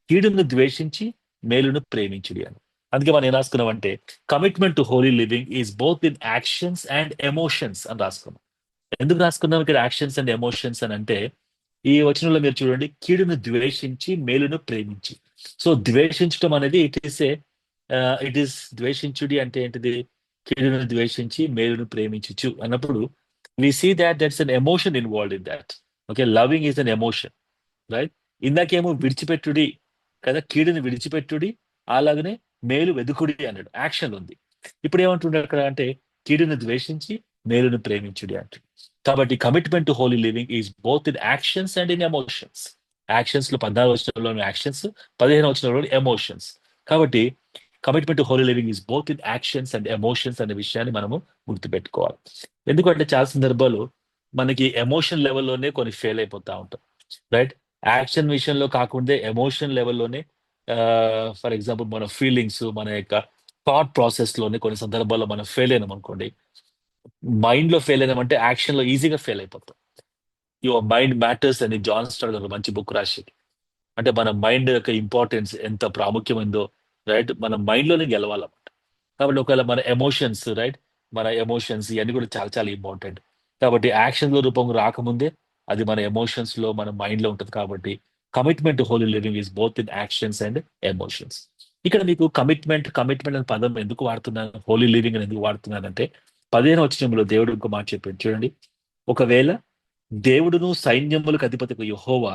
కీడును ద్వేషించి మేలును ప్రేమించుడి అని. అందుకే మనం ఏం రాసుకున్నామంటే commitment to holy living is both in actions and emotions అని రాసుకున్నాం. ఎందుకు రాసుకున్నాం ఇక్కడ యాక్షన్స్ అండ్ ఎమోషన్స్ అని అంటే, ఈ వచనంలో మీరు చూడండి, కీడును ద్వేషించి మేలును ప్రేమించి. సో ద్వేషించడం అనేది ఇట్ ఈస్ ద్వేషించుడి అంటే ఏంటిది? కీడును ద్వేషించి మేలును ప్రేమించుచు అన్నప్పుడు we see that that's an emotion involved in that. Okay, loving is an emotion, right? ఇందాకేమో విడిచిపెట్టుడి కదా, కీడుని విడిచిపెట్టుడి, అలాగనే మేలు వెదుకుడి అన్నాడు, యాక్షన్ ఉంది. ఇప్పుడు ఏమంటున్నాడు అక్కడ అంటే కీడుని ద్వేషించి మేలును ప్రేమించుడి అంటాడు. కాబట్టి commitment to holy living is both in actions and in emotions. Actions లో 14 వచనంలో యాక్షన్స్, 15 వచనంలో ఎమోషన్స్. కాబట్టి commitment to holy living is both in actions and emotions అనే విషయాన్ని మనము గుర్తుపెట్టుకోవాలి. ఎందుకంటే చాలా సందర్భాలు మనకి ఎమోషన్ లెవెల్లోనే కొన్ని ఫెయిల్ అయిపోతా ఉంటాం, రైట్? యాక్షన్ విషయంలో కాకుండా ఎమోషన్ లెవెల్లోనే, ఫర్ ఎగ్జాంపుల్ మన ఫీలింగ్స్, మన యొక్క థాట్ ప్రాసెస్ లోనే కొన్ని సందర్భాల్లో మనం ఫెయిల్ అయినాం అనుకోండి. మైండ్ లో ఫెయిల్ అయినామంటే యాక్షన్ లో ఈజీగా ఫెయిల్ అయిపోతాం. యువర్ మైండ్ మ్యాటర్స్ అని జాన్ స్టార్ట్ ఒక మంచి బుక్ రాసి, అంటే మన మైండ్ యొక్క ఇంపార్టెన్స్ ఎంత ప్రాముఖ్యమైందో, రైట్? మన మైండ్ లోనే గెలవాలన్నమాట. కాబట్టి ఒకవేళ మన ఎమోషన్స్, రైట్, మన ఎమోషన్స్ ఇవన్నీ కూడా చాలా చాలా ఇంపార్టెంట్. కాబట్టి యాక్షన్ లో రూపం రాకముందే అది మన ఎమోషన్స్ లో, మన మైండ్ లో ఉంటుంది. కాబట్టి commitment to holy living is both in actions and emotions. ఇక్కడ మీకు కమిట్మెంట్ కమిట్మెంట్ అనే పదం ఎందుకు వాడుతున్నాను, హోలీ లివింగ్ అని ఎందుకు వాడుతున్నానంటే 15వ వచనంలో దేవుడు ఇంకో మాట చెప్పాడు చూడండి. ఒకవేళ దేవుడును సైన్యములకు అధిపతికి యెహోవా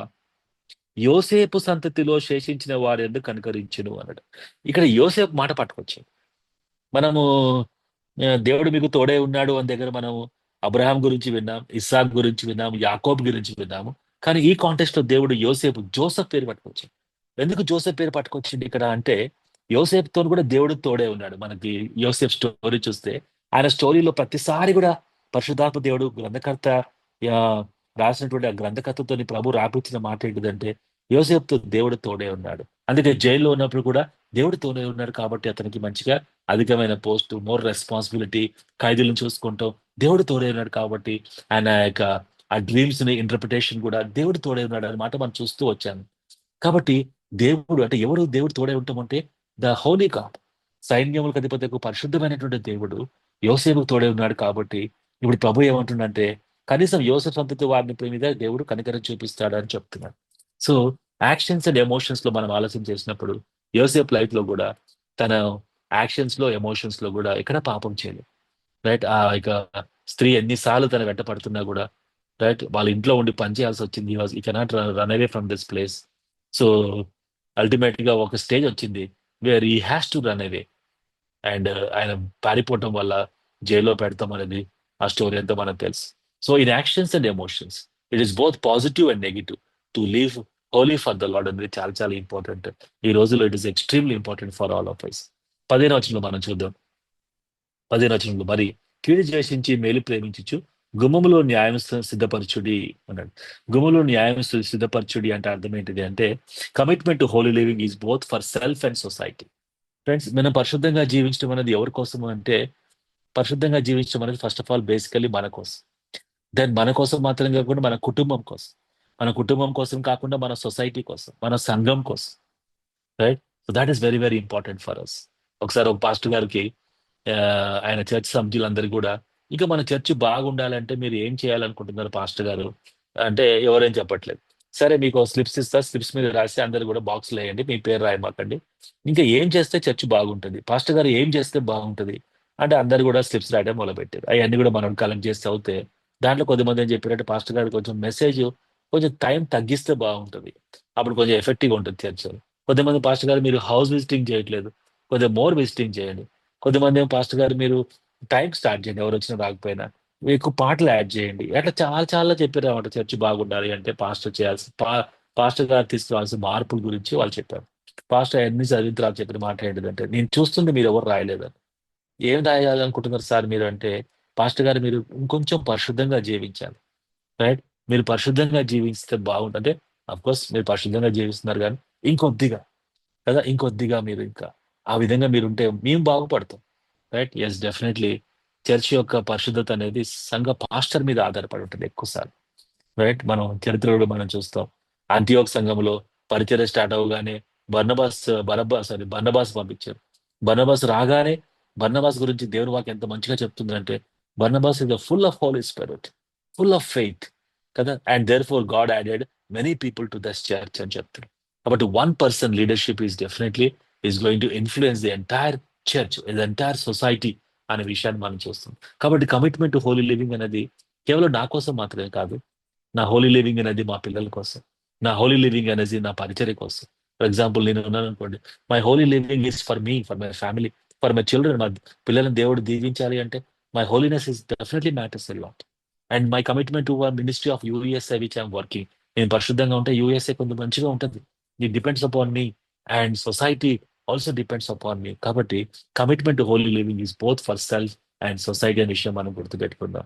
యోసేపు సంతతిలో శేషించిన వారి ఎందుకు కనుకరించును అన్నాడు. ఇక్కడ యోసేపు మాట పట్టుకొచ్చింది. మనము దేవుడు మీకు తోడే ఉన్నాడు అని దగ్గర మనము అబ్రహాం గురించి విన్నాం, ఇస్సాక్ గురించి విన్నాము, యాకోబ్ గురించి విన్నాము. కానీ ఈ కాంటెక్స్ట్ లో దేవుడు జోసెఫ్ పేరు పట్టుకొచ్చింది. ఎందుకు జోసెఫ్ పేరు పట్టుకొచ్చింది ఇక్కడ అంటే, యోసేపుతో కూడా దేవుడు తోడే ఉన్నాడు. మనకి యోసేఫ్ స్టోరీ చూస్తే ఆయన స్టోరీలో ప్రతిసారి కూడా పరిశుద్ధాత్మ దేవుడు గ్రంథకర్త ఆ, రాసినటువంటి ఆ గ్రంథకర్తతో ప్రభు రాపించిన మాట ఏంటిదంటే యోసేపుతో దేవుడు తోడే ఉన్నాడు. అందుకే జైల్లో ఉన్నప్పుడు కూడా దేవుడు తోడే ఉన్నాడు. కాబట్టి అతనికి మంచిగా అధికమైన పోస్ట్, మోర్ రెస్పాన్సిబిలిటీ, ఖైదీలను చూసుకుంటాం, దేవుడు తోడే ఉన్నాడు. కాబట్టి ఆయన యొక్క ఆ డ్రీమ్స్ ని ఇంటర్ప్రిటేషన్ కూడా దేవుడు తోడే ఉన్నాడు అన్నమాట మనం చూస్తూ వచ్చాము. కాబట్టి దేవుడు అంటే ఎవరు దేవుడు తోడే ఉంటామంటే ద హోలీ గాడ్, సైన్యములకు అధిపతికు పరిశుద్ధమైనటువంటి దేవుడు యోసేపుకు తోడే ఉన్నాడు. కాబట్టి ఇప్పుడు ప్రభు ఏమంటుండంటే కనీసం యోసేపు సంతతి వారిని మీద దేవుడు కనికరం చూపిస్తాడు అని చెప్తున్నాడు. సో యాక్షన్స్ అండ్ ఎమోషన్స్ లో మనం ఆలోచన చేసినప్పుడు యోసేపు లైఫ్ లో కూడా తన యాక్షన్స్ లో, ఎమోషన్స్ లో కూడా ఎక్కడ పాపం చేయలేదు, రైట్? ఆ ఇక స్త్రీ ఎన్నిసార్లు తన వెంట పడుతున్నా కూడా, రైట్, వాళ్ళ ఇంట్లో ఉండి పని చేయాల్సి వచ్చింది. ఈ cannot run away from this place. So ultimate గా ఒక స్టేజ్ వచ్చింది వేర్ ఈ has to run away. And ఆయన పారిపోవటం వల్ల జైల్లో పెడతాం అనేది ఆ స్టోరీ అంతా మనకు తెలుసు. So in actions and emotions it is both positive and negative to leave holy for the Lord అనేది చాలా చాలా ఇంపార్టెంట్. ఈ రోజులో it is extremely important for all of us. 15వ వచనంలో మనం చూద్దాం. 15వ వచనంలో మరి కీడు ద్వేషించి మేలు ప్రేమించుచు గుమ్మములో న్యాయం సిద్ధపరచుడి అన్నాడు. గుమ్మలో న్యాయం సిద్ధపరచుడి అంటే అర్థం ఏంటిది అంటే commitment to holy living is both for self and society. Friends, మనం పరిశుద్ధంగా జీవించడం అనేది ఎవరి కోసం అంటే, పరిశుద్ధంగా జీవించడం అనేది ఫస్ట్ ఆఫ్ ఆల్ బేసికలీ మన కోసం. దెన్ మన కోసం మాత్రం కాకుండా మన కుటుంబం కోసం, మన కుటుంబం కోసం కాకుండా మన సొసైటీ కోసం, మన సంఘం కోసం, right? So that is very very important for us. ఒకసారి ఒక పాస్టర్ గారికి ఆ, ఆయన చర్చ్ సభ్యులందరూ కూడా ఇంకా మన చర్చ్ బాగుండాలంటే మీరు ఏం చేయాలనుకుంటున్నారు పాస్టర్ గారు అంటే ఎవరేం చెప్పట్లేదు. సరే మీకు స్లిప్స్ ఇస్తా, స్లిప్స్ మీద రాసి అందరు కూడా బాక్స్ వేయండి, మీ పేరు రాయమాకండి, ఇంకా ఏం చేస్తే చర్చ్ బాగుంటుంది, పాస్టర్ గారు ఏం చేస్తే బాగుంటుంది అంటే అందరు కూడా స్లిప్స్ రాయడం మొదలుపెట్టారు. అవన్నీ కూడా మనం కలెక్ట్ చేసి అవుతే దాంట్లో కొద్దిమంది ఏం చెప్పారంటే పాస్టర్ గారు కొంచెం మెసేజ్ కొంచెం టైం తగ్గిస్తే బాగుంటుంది, అప్పుడు కొంచెం ఎఫెక్టివ్గా ఉంటుంది చర్చ్. కొద్దిమంది పాస్టర్ గారు మీరు హౌస్ విజిటింగ్ చేయట్లేదు, కొద్దిగా మోర్ విజిటింగ్ చేయండి. కొద్దిమంది ఏమో పాస్టర్ గారు మీరు టైం స్టార్ట్ చేయండి, ఎవరు వచ్చినా రాకపోయినా మీకు పాటలు యాడ్ చేయండి. అట్లా చాలా చాలా చెప్పారు అన్నమాట. చర్చ్ బాగుండాలి అంటే పాస్టర్ గారు తీసుకురావాల్సిన మార్పుల గురించి వాళ్ళు చెప్పారు. పాస్టర్ ఎన్ని చదివిన తర్వాత చెప్పిన మాట ఏంటిదంటే నేను చూస్తుంటే మీరు ఎవరు రాయలేదని. ఏం రాయాలనుకుంటున్నారు సార్ మీరు అంటే, పాస్టర్ గారు మీరు ఇంకొంచెం పరిశుద్ధంగా జీవించాలి, రైట్? మీరు పరిశుద్ధంగా జీవిస్తే బాగుంటుంది. అఫ్ కోర్స్ మీరు పరిశుద్ధంగా జీవిస్తున్నారు కానీ ఇంకొద్దిగా కదా, ఇంకొద్దిగా మీరు ఇంకా ఆ విధంగా మీరు ఉంటే మేము బాగుపడతాం, రైట్? Yes, definitely. చర్చ్ యొక్క పరిశుద్ధత అనేది సంఘ పాస్టర్ మీద ఆధారపడి ఉంటుంది ఎక్కువసార్లు. రైట్, మనం చరిత్రలో మనం చూస్తాం. అంత్యోక్ సంఘంలో పరిచర్య స్టార్ట్ అవగానే బర్నబాస్ పంపించారు. బర్నబాస్ రాగానే బర్నబాస్ గురించి దేవుని వాక్యం ఎంత మంచిగా చెప్తుందంటే, Barnabas is full of holy spirit, full of faith కదా, and there for God added many people to this church అని చెప్తారు. కాబట్టి one person leadership is definitely is going to influence the entire church, the entire society అనే విషయాన్ని మనం చూస్తాం. కాబట్టి కమిట్మెంట్ టు హోలీ లివింగ్ అనేది కేవలం నా కోసం మాత్రమే కాదు, నా హోలీ లివింగ్ అనేది మా పిల్లల కోసం, నా హోలీ లివింగ్ అనేది నా పరిచర్య కోసం. ఫర్ ఎగ్జాంపుల్, నేను ఉన్నాను అనుకోండి, my holy living is for me, for my family, for my children. మా పిల్లలను దేవుడు దీవించాలి అంటే my holiness is definitely matters a lot. And my commitment to ministry of USI which I'm working. నేను పరిశుద్ధంగా ఉంటే యూఎస్ఐ కొంచెం మంచిగా ఉంటుంది. It depends upon me, and society also depends upon me. కాబట్టి commitment to holy living is both for self and society అనే విషయం మనం గుర్తుపెట్టుకుందాం.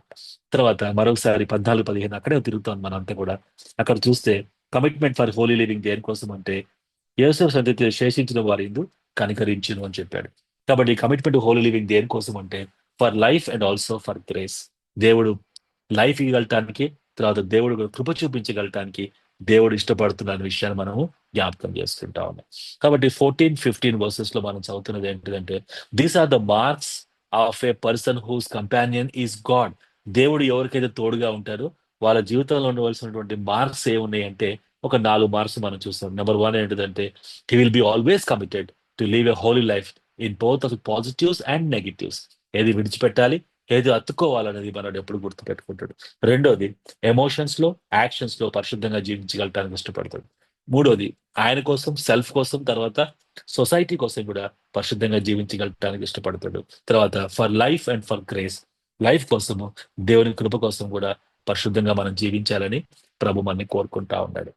తర్వాత మరొకసారి 14-15 అక్కడే తిరుగుతాం మనంతా కూడా. అక్కడ చూస్తే కమిట్మెంట్ ఫర్ హోలీ లివింగ్ దేనికోసం అంటే, యేసు సంతతి శేషించిన వారి యందు కనికరించును అని చెప్పాడు. కాబట్టి కమిట్మెంట్ హోలీ లివింగ్ దేనికోసం అంటే, for life and also for grace. దేవుడు లైఫ్ ఇవ్వగలటానికి, తర్వాత దేవుడు కృప చూపించగలటానికి దేవుడు ఇష్టపడుతున్న అనే విషయాన్ని మనము జ్ఞాపకం చేసుకుంటా ఉన్నాం. కాబట్టి 14-15 వర్సెస్ లో మనం చదువుతున్నది ఏంటిదంటే, these are the marks of a person whose companion is God. దేవుడు ఎవరికైతే తోడుగా ఉంటారో వాళ్ళ జీవితంలో ఉండవలసినటువంటి మార్క్స్ ఏమున్నాయి అంటే, ఒక 4 మార్క్స్ మనం చూస్తాం. నెంబర్ 1 ఏంటిదంటే, he will be always committed to leave a Holi life in both of positives and negatives. ఏది విడిచిపెట్టాలి, ఏది అత్తుకోవాలనేది మనడు ఎప్పుడు గుర్తుపెట్టుకుంటాడు. రెండోది, ఎమోషన్స్ లో, యాక్షన్స్ లో పరిశుద్ధంగా జీవించగలటానికి ఇష్టపడతాడు. మూడోది, ఆయన కోసం, సెల్ఫ్ కోసం, తర్వాత సొసైటీ కోసం కూడా పరిశుద్ధంగా జీవించగలటానికి ఇష్టపడతాడు. తర్వాత for life and for grace, life కోసము, దేవుని కృప కోసం కూడా పరిశుద్ధంగా మనం జీవించాలని ప్రభు మనని కోరుకుంటా ఉన్నాడు.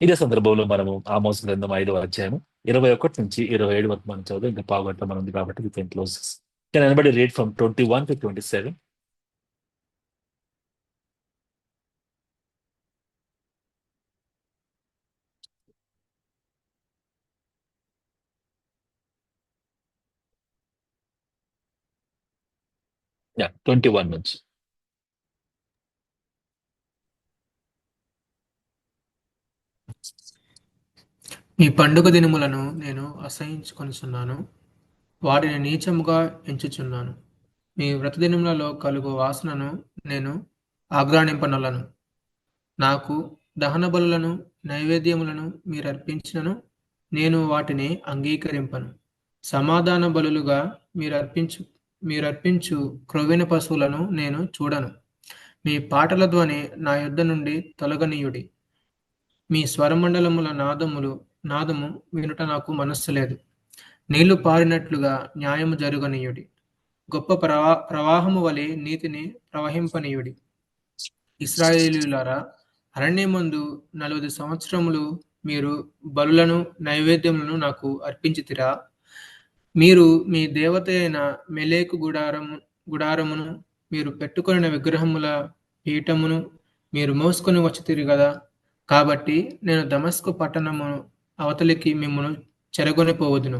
ఇదే సందర్భంలో మనము ఆమోస్ గ్రంథం 5వ అధ్యాయం 21-27 వరకు మనం చదువు. ఇంకా పావుగంట మనం ఉంది కాబట్టి we can close this. Can anybody read from 21-27? Yeah, 21 నుంచి. మీ పండుగ దినములను నేను అసహ్యించుకొనుచున్నాను, వాటిని నీచముగా ఎంచుచున్నాను. మీ వ్రతదినములలో కలుగు వాసనను నేను ఆగ్రాణింపనొల్లను. నాకు దహన బలులను, నైవేద్యములను మీరర్పించినను నేను వాటిని అంగీకరింపను. సమాధాన బలులుగా మీరర్పించు క్రొవ్విన పశువులను నేను చూడను. మీ పాటల ధ్వని నా యొద్ద నుండి తొలగనీయుడి. మీ స్వరమండలముల నాదము వినుట నాకు మనస్సు లేదు. నీళ్లు పారినట్లుగా న్యాయము జరుగనీయుడి. గొప్ప ప్రవాహము వలె నీతిని ప్రవహింపనీయుడి. ఇశ్రాయేలీయులారా, అరణ్యమందు 40 సంవత్సరములు మీరు బలులను, నైవేద్యములను నాకు అర్పించితిరా? మీరు మీ దేవత అయిన మెలేకు గుడారమును, మీరు పెట్టుకొనిన విగ్రహముల పీఠమును మీరు మోసుకొని వచ్చితిరి గదా. కాబట్టి నేను దమస్కు పట్టణము అవతలికి మిమ్మును చెరగొనిపోవదును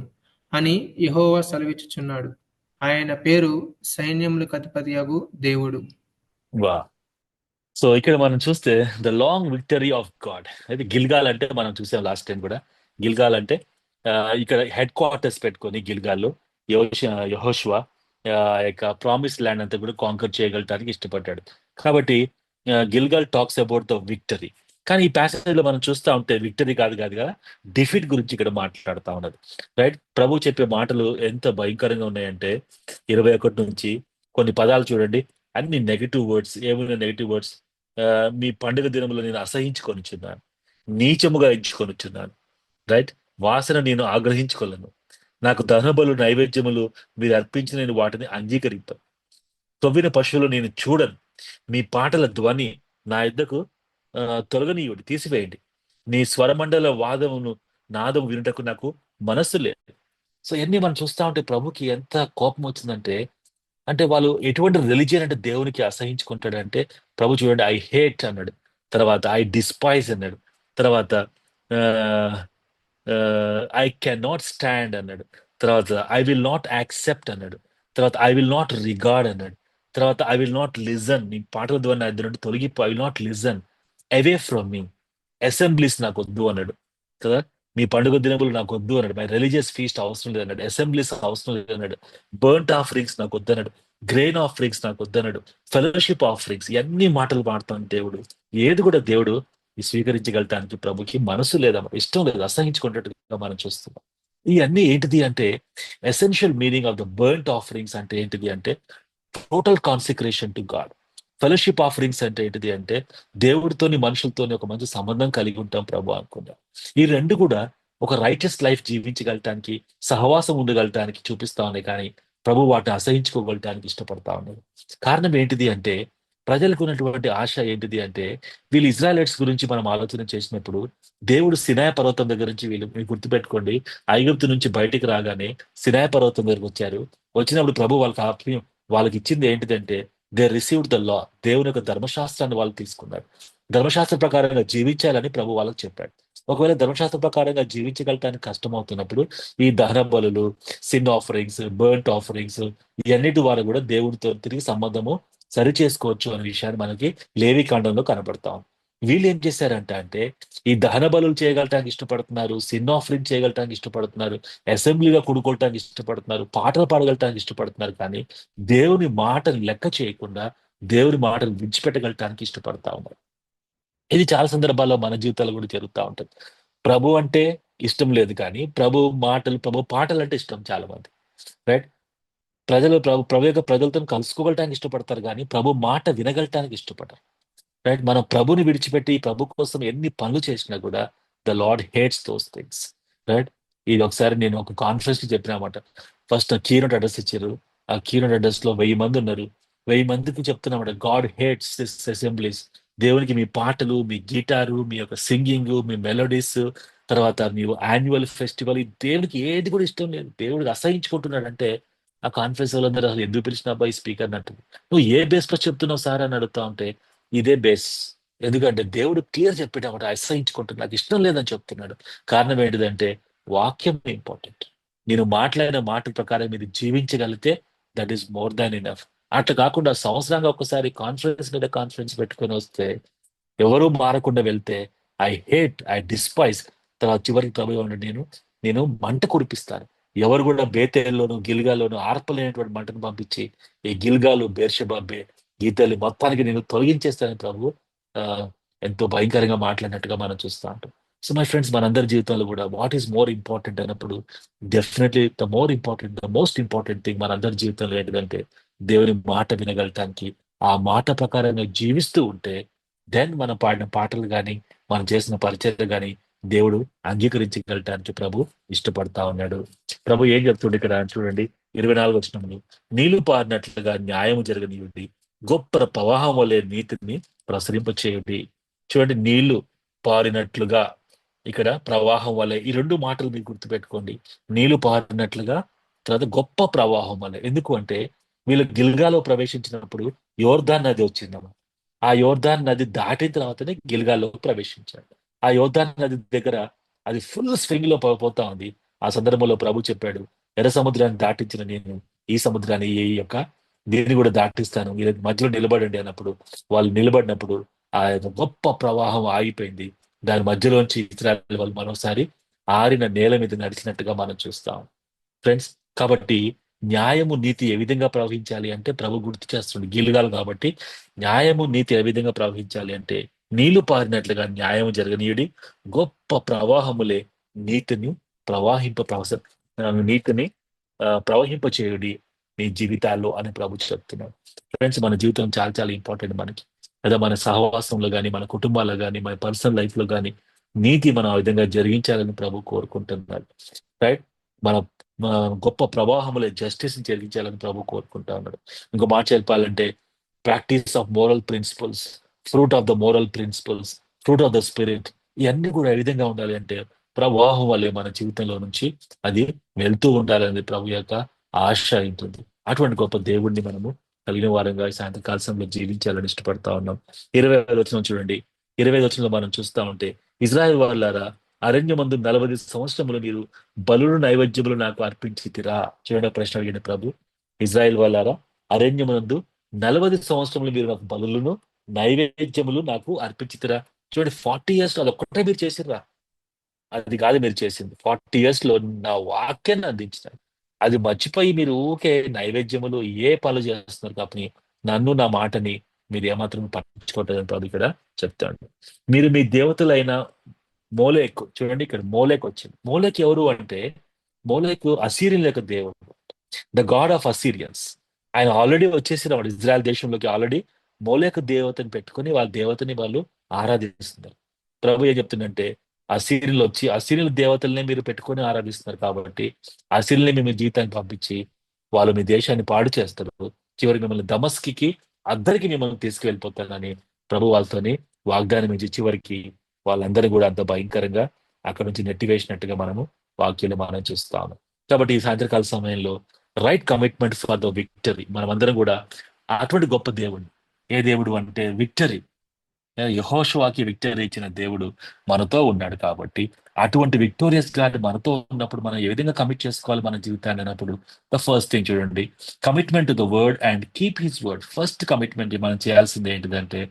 అని యెహోవా సెలవిచ్చుచున్నాడు. ఆయన పేరు సైన్యములకు అధిపతియగు దేవుడు. వా సో ఇక్కడ మనం చూస్తే the long victory of God. అయితే గిల్గాల్ అంటే మనం చూసాం లాస్ట్ టైం కూడా. గిల్గాల్ అంటే ఇక్కడ హెడ్ క్వార్టర్స్ పెట్టుకొని గిల్గాల్లో యెహోషువ యొక్క ప్రామిస్ ల్యాండ్ అంతా కూడా కాంకర్ చేయగలటానికి ఇష్టపడ్డాడు. కాబట్టి గిల్గాల్ టాక్స్ అబౌట్ ద విక్టరీ. కానీ ఈ ప్యాసేజ్ లో మనం చూస్తా ఉంటే విక్టరీ కాదు కదా, డిఫీట్ గురించి ఇక్కడ మాట్లాడుతా ఉన్నది. రైట్, ప్రభు చెప్పే మాటలు ఎంత భయంకరంగా ఉన్నాయంటే 21 నుంచి కొన్ని పదాలు చూడండి, అన్ని నెగిటివ్ వర్డ్స్. ఏమైనా నెగిటివ్ వర్డ్స్? మీ పండుగ దినములో నేను అసహించుకొనిచున్నాను, నీచముగా ఎంచుకొనిచున్నాను. రైట్, వాసన నేను ఆగ్రహించుకోలేను. నాకు దహనబలు, నైవేద్యములు మీరు అర్పించిన నేను వాటిని అంగీకరింపను. తొవ్విన పశువులు నేను చూడను. మీ పాటల ధ్వని నా యుద్ధకు తొలగనీయుడి, తీసివేయండి. నీ స్వరమండల నాదము వినుటకు నాకు మనస్సు లేదు. సో ఇవన్నీ మనం చూస్తా ఉంటే ప్రభుకి ఎంత కోపం వచ్చిందంటే, అంటే వాళ్ళు ఎటువంటి రిలీజియన్ అంటే దేవునికి అసహించుకుంటాడంటే, ప్రభు చూడండి, ఐ హేట్ అన్నాడు, తర్వాత ఐ డిస్పైజ్ అన్నాడు, తర్వాత ఐ కెన్ నాట్ స్టాండ్ అన్నాడు, తర్వాత ఐ విల్ నాట్ యాక్సెప్ట్ అన్నాడు, తర్వాత ఐ విల్ నాట్ రిగార్డ్ అన్నాడు. తర్వాత ఐ విల్ నాట్ లిజన్, నీ పాటల ద్వారా నా ఎదురు నుండి తొలగిపో, I will not listen away from me. Assemblies నాకు వద్దు అన్నాడు కదా. మీ పండుగ దినములు నాకు వద్దు అన్నాడు. మై రిలీజియస్ ఫీస్ట్ అవసరం లేదు అన్నాడు. అసెంబ్లీస్ అవసరం లేదు అన్నాడు. బర్ంట్ ఆఫరింగ్స్ నాకు వద్దు అన్నాడు. గ్రెయిన్ ఆఫరింగ్స్ నాకు వద్దు అన్నాడు. ఫెలోషిప్ ఆఫరింగ్స్, ఇవన్నీ మాటలు పాడుతాను దేవుడు. ఏది కూడా దేవుడు ఈ స్వీకరించగలటానికి ప్రభుకి మనసు లేదా, ఇష్టం లేదు, అసహించుకున్నట్టుగా మనం చూస్తున్నాం. ఇవన్నీ ఏంటిది అంటే, essential meaning of the burnt offerings అంటే ఏంటిది అంటే total consecration to God. Fellowship offerings అంటే ఏంటిది అంటే దేవుడితోని మనుషులతోని ఒక మంచి సంబంధం కలిగి ఉంటాం ప్రభు అనుకున్నాం. ఈ రెండు కూడా ఒక రైటియస్ లైఫ్ జీవించగలటానికి, సహవాసం ఉండగలటానికి చూపిస్తా ఉన్నాయి, కానీ ప్రభు వాటిని అసహించుకోగలటానికి ఇష్టపడతా ఉన్నారు. కారణం ఏంటిది అంటే, ప్రజలకు ఉన్నటువంటి ఆశ ఏంటిది అంటే, వీళ్ళు ఇజ్రాయలైట్స్ గురించి మనం ఆలోచన చేసినప్పుడు దేవుడు సినాయ పర్వతం దగ్గర నుంచి, వీళ్ళు మీరు గుర్తుపెట్టుకోండి, ఐగుప్తు నుంచి బయటికి రాగానే సినాయ పర్వతం దగ్గరకు వచ్చారు. వచ్చినప్పుడు ప్రభు వాళ్ళకి ఆత్మీయం వాళ్ళకి ఇచ్చింది ఏంటిదంటే, దే రిసీవ్డ్ ద లా, దేవుని యొక్క ధర్మశాస్త్రాన్ని వాళ్ళు తీసుకున్నారు. ధర్మశాస్త్ర ప్రకారంగా జీవించాలని ప్రభు వాళ్ళకి చెప్పాడు. ఒకవేళ ధర్మశాస్త్ర ప్రకారంగా జీవించగలటానికి కష్టం అవుతున్నప్పుడు ఈ దహన బలులు, సిన్ ఆఫరింగ్స్, బర్ంట్ ఆఫరింగ్స్, ఇవన్నిటి ద్వారా కూడా దేవుడితో తిరిగి సంబంధము సరి చేసుకోవచ్చు అనే విషయాన్ని మనకి లేవి కాండంలో కనబడతాం. వీళ్ళు ఏం చేశారంట అంటే, ఈ దహన బలులు చేయగలటానికి ఇష్టపడుతున్నారు, సిన్ ఆఫరింగ్ చేయగలటానికి ఇష్టపడుతున్నారు, అసెంబ్లీగా కూడుకోవటానికి ఇష్టపడుతున్నారు, పాటలు పాడగలటానికి ఇష్టపడుతున్నారు, కానీ దేవుని మాటను లెక్క చేయకుండా దేవుని మాటను విడిచిపెట్టగలటానికి ఇష్టపడతా ఉన్నారు. ఇది చాలా సందర్భాల్లో మన జీవితాల్లో కూడా జరుగుతూ ఉంటుంది. ప్రభు అంటే ఇష్టం లేదు, కానీ ప్రభు మాటలు, ప్రభు పాటలు అంటే ఇష్టం చాలా మంది. రైట్. ప్రభు యొక్క ప్రజలతో కలుసుకోగలటానికి ఇష్టపడతారు, కానీ ప్రభు మాట వినగలటానికి ఇష్టపడరు. రైట్. మనం ప్రభుని విడిచిపెట్టి ప్రభు కోసం ఎన్ని పనులు చేసినా కూడా the Lord hates those things. Right. ఇది ఒకసారి నేను ఒక కాన్ఫరెన్స్ కి చెప్పినమాట. ఫస్ట్ కీనోట్ అడ్రస్ ఇచ్చారు. ఆ కీనోట్ అడ్రస్ లో 1000 మంది ఉన్నారు. 1000 మందికి చెప్తున్నమాట, గాడ్ హేట్స్ దిస్ అసెంబ్లీస్. దేవునికి మీ పాటలు, మీ గిటారు, మీ యొక్క సింగింగ్, మీ మెలోడీస్, తర్వాత మీ యాన్యువల్ ఫెస్టివల్, ఈ దేవునికి ఏది కూడా ఇష్టం లేదు. దేవుడికి అసహించుకుంటున్నాడంటే ఆ కాన్ఫరెన్స్ వాళ్ళందరూ అసలు ఎందుకు పిలిచిన అబ్బాయి స్పీకర్ అన్నట్టు, నువ్వు ఏ బేస్ పై చెప్తున్నావు సార్ అని అడుగుతా ఉంటే, ఇదే బేస్. ఎందుకంటే దేవుడు క్లియర్ చెప్పేటప్పుడు అసహించుకుంటున్నాడు, నాకు ఇష్టం లేదని చెప్తున్నాడు. కారణం ఏంటిదంటే, వాక్యం ఇంపార్టెంట్. నేను మాట్లాడిన మాట ప్రకారం ఇది జీవించగలిగితే that is more than enough. అట్లా కాకుండా సంవత్సరంగా ఒకసారి కాన్ఫరెన్స్ మీద కాన్ఫరెన్స్ పెట్టుకొని వస్తే, ఎవరు మారకుండా వెళ్తే, ఐ డిస్పైజ్. తర్వాత చివరికి ప్రభు ఏమన్నాడు, నేను మంట కురిపిస్తాను. ఎవరు కూడా బేతేల్లోను గిల్గాల్లోను ఆర్పలేనటువంటి మంటను పంపించి, ఈ గిల్గాలు, బేర్షెబా, గీతలు మొత్తానికి నేను తొలగించేస్తానని ప్రభు ఆ, ఎంతో భయంకరంగా మాట్లాడినట్టుగా మనం చూస్తూ ఉంటాం. సో మై ఫ్రెండ్స్, మనందరి జీవితంలో కూడా వాట్ ఈస్ మోర్ ఇంపార్టెంట్ అన్నప్పుడు, definitely the most important thing మనందరి జీవితంలో ఏంటిదంటే, దేవుని మాట వినగలటానికి, ఆ మాట ప్రకారంగా జీవిస్తూ ఉంటే, దెన్ మనం పాడిన పాటలు కానీ, మనం చేసిన పరిచర్యలు కానీ దేవుడు అంగీకరించగలటానికి ప్రభు ఇష్టపడతా ఉన్నాడు. ప్రభు ఏం చెప్తుండే ఇక్కడ చూడండి, 24 వచనంలో, నీళ్లు పారినట్లుగా న్యాయము జరగనివ్వండి, గొప్ప ప్రవాహం వలె నీతిని ప్రసరింపచేయండి. చూడండి, నీళ్లు పారినట్లుగా, ఇక్కడ ప్రవాహం వలె, ఈ రెండు మాటలు మీరు గుర్తుపెట్టుకోండి. నీళ్లు పారినట్లుగా, తర్వాత గొప్ప ప్రవాహం వలె. ఎందుకు అంటే, వీళ్ళు గిల్గాలో ప్రవేశించినప్పుడు యోర్దాన్ నది వచ్చిందమ్మా. ఆ యోర్దాన్ నది దాటిన తర్వాతనే గిల్గాల్లో ప్రవేశించాడు. ఆ యోర్దాన్ నది దగ్గర అది ఫుల్ స్వింగ్ లో పోతా ఉంది. ఆ సందర్భంలో ప్రభు చెప్పాడు, ఎర్ర సముద్రాన్ని దాటించిన నేను ఈ సముద్రాన్ని, ఈ యొక్క దీన్ని కూడా దాటిస్తాను, వీళ్ళ మధ్యలో నిలబడండి అన్నప్పుడు, వాళ్ళు నిలబడినప్పుడు ఆ యొక్క గొప్ప ప్రవాహం ఆగిపోయింది. దాని మధ్యలోంచి ఇశ్రాయేలు వాళ్ళు మరోసారి ఆరిన నేల మీద నడిచినట్టుగా మనం చూస్తాం ఫ్రెండ్స్. కాబట్టి న్యాయము, నీతి ఏ విధంగా ప్రవహించాలి అంటే, ప్రభు గుర్తు చేస్తుంది గిల్గాలు కాబట్టి, న్యాయము నీతి ఏ విధంగా ప్రవహించాలి అంటే, నీళ్లు పారినట్లుగా న్యాయము జరగనీయుడి, గొప్ప ప్రవాహములే నీతిని నీతిని ప్రవహింప చేయుడి మీ జీవితాల్లో అని ప్రభు చెప్తున్నాడు. ఫ్రెండ్స్, మన జీవితం చాలా చాలా ఇంపార్టెంట్ మనకి. లేదా మన సహవాసంలో కానీ, మన కుటుంబాల్లో కానీ, మన పర్సనల్ లైఫ్ లో కానీ నీతి మనం ఆ విధంగా జరిగించాలని ప్రభు కోరుకుంటున్నాడు. రైట్. మన మన గొప్ప ప్రవాహములే జస్టిస్ జరిగించాలని ప్రభు కోరుకుంటా ఉన్నాడు. ఇంకో మాట చెప్పాలంటే, practice of moral principles, fruit of the moral principles, fruit of the spirit, ఇవన్నీ కూడా ఏ విధంగా ఉండాలి అంటే, ప్రవాహం వల్లే మన జీవితంలో నుంచి అది వెళ్తూ ఉండాలనేది ప్రభు యొక్క ఆశ ఉంటుంది. అటువంటి గొప్ప దేవుణ్ణి మనము కలిగిన వారంగా ఈ సాయంత్రకాల సమయంలో జీవించాలని ఇష్టపడతా ఉన్నాం. 25 వచనం చూడండి. 25 వచనంలో మనం చూస్తా ఉంటే, ఇజ్రాయెల్ వాళ్ళారా, అరణ్యమందు 40 సంవత్సరములు మీరు బలులు నైవేద్యములు నాకు అర్పించితిరా. చూడండి, ప్రశ్న అడిగిన ప్రభు, ఇజ్రాయెల్ వాళ్ళారా, అరణ్యమునందు 40 సంవత్సరములు మీరు నాకు బలులను నైవేద్యములు నాకు అర్పించితిరా. చూడండి, 40 years లో అదొక్కటే మీరు చేసిర్రా. అది కాదు మీరు చేసింది. 40 years లో నా వాక్యాన్ని అందించినారు. అది మర్చిపోయి మీరు ఊకే నైవేద్యములు ఏ పనులు చేస్తున్నారు కాబట్టి నన్ను నా మాటని మీరు ఏమాత్రం పట్టించుకోవట్లేదని ప్రభు ఇక్కడ చెప్తాడు. మీరు మీ దేవతలైన మోలేకు, చూడండి ఇక్కడ మోలేకు వచ్చింది. మోలేకు ఎవరు అంటే, మోలేకు అసీరియన్ యొక్క దేవుడు, ద గాడ్ ఆఫ్ అసీరియన్స్. ఆయన ఆల్రెడీ వచ్చేసిన వాడు ఇజ్రాయెల్ దేశంలోకి. ఆల్రెడీ మోలేకు దేవతని పెట్టుకొని వాళ్ళ దేవతని వాళ్ళు ఆరాధిస్తున్నారు. ప్రభు ఏం చెప్తుందంటే, అసీరియన్లు వచ్చి అసీరియన్ దేవతల్ని మీరు పెట్టుకొని ఆరాధిస్తున్నారు కాబట్టి అసీరియల్ని మీ జీవితానికి పంపించి వాళ్ళు మీ దేశాన్ని పాడు చేస్తారు. చివరికి మిమ్మల్ని దమస్కి అద్దరికి మిమ్మల్ని తీసుకువెళ్ళిపోతానని ప్రభు వాళ్ళతోని వాగ్దానం ఇచ్చి చివరికి వాళ్ళందరూ కూడా అంత భయంకరంగా అక్కడ నుంచి నెట్టివేసినట్టుగా మనము వాక్యాలు మనం చూస్తాము. కాబట్టి ఈ సాయంత్రకాల సమయంలో right commitment for the victory, మనమందరం కూడా అటువంటి గొప్ప దేవుడు. ఏ దేవుడు అంటే విక్టరీ, యెహోషువకి విక్టరీ ఇచ్చిన దేవుడు మనతో ఉన్నాడు. కాబట్టి అటువంటి విక్టోరియస్ గాడ్ మనతో ఉన్నప్పుడు మనం ఏ విధంగా కమిట్ చేసుకోవాలి మన జీవితాన్ని అన్నప్పుడు, ద ఫస్ట్ థింగ్ చూడండి, commitment to the word and keep his word. First commitment మనం చేయాల్సింది ఏంటిదంటే,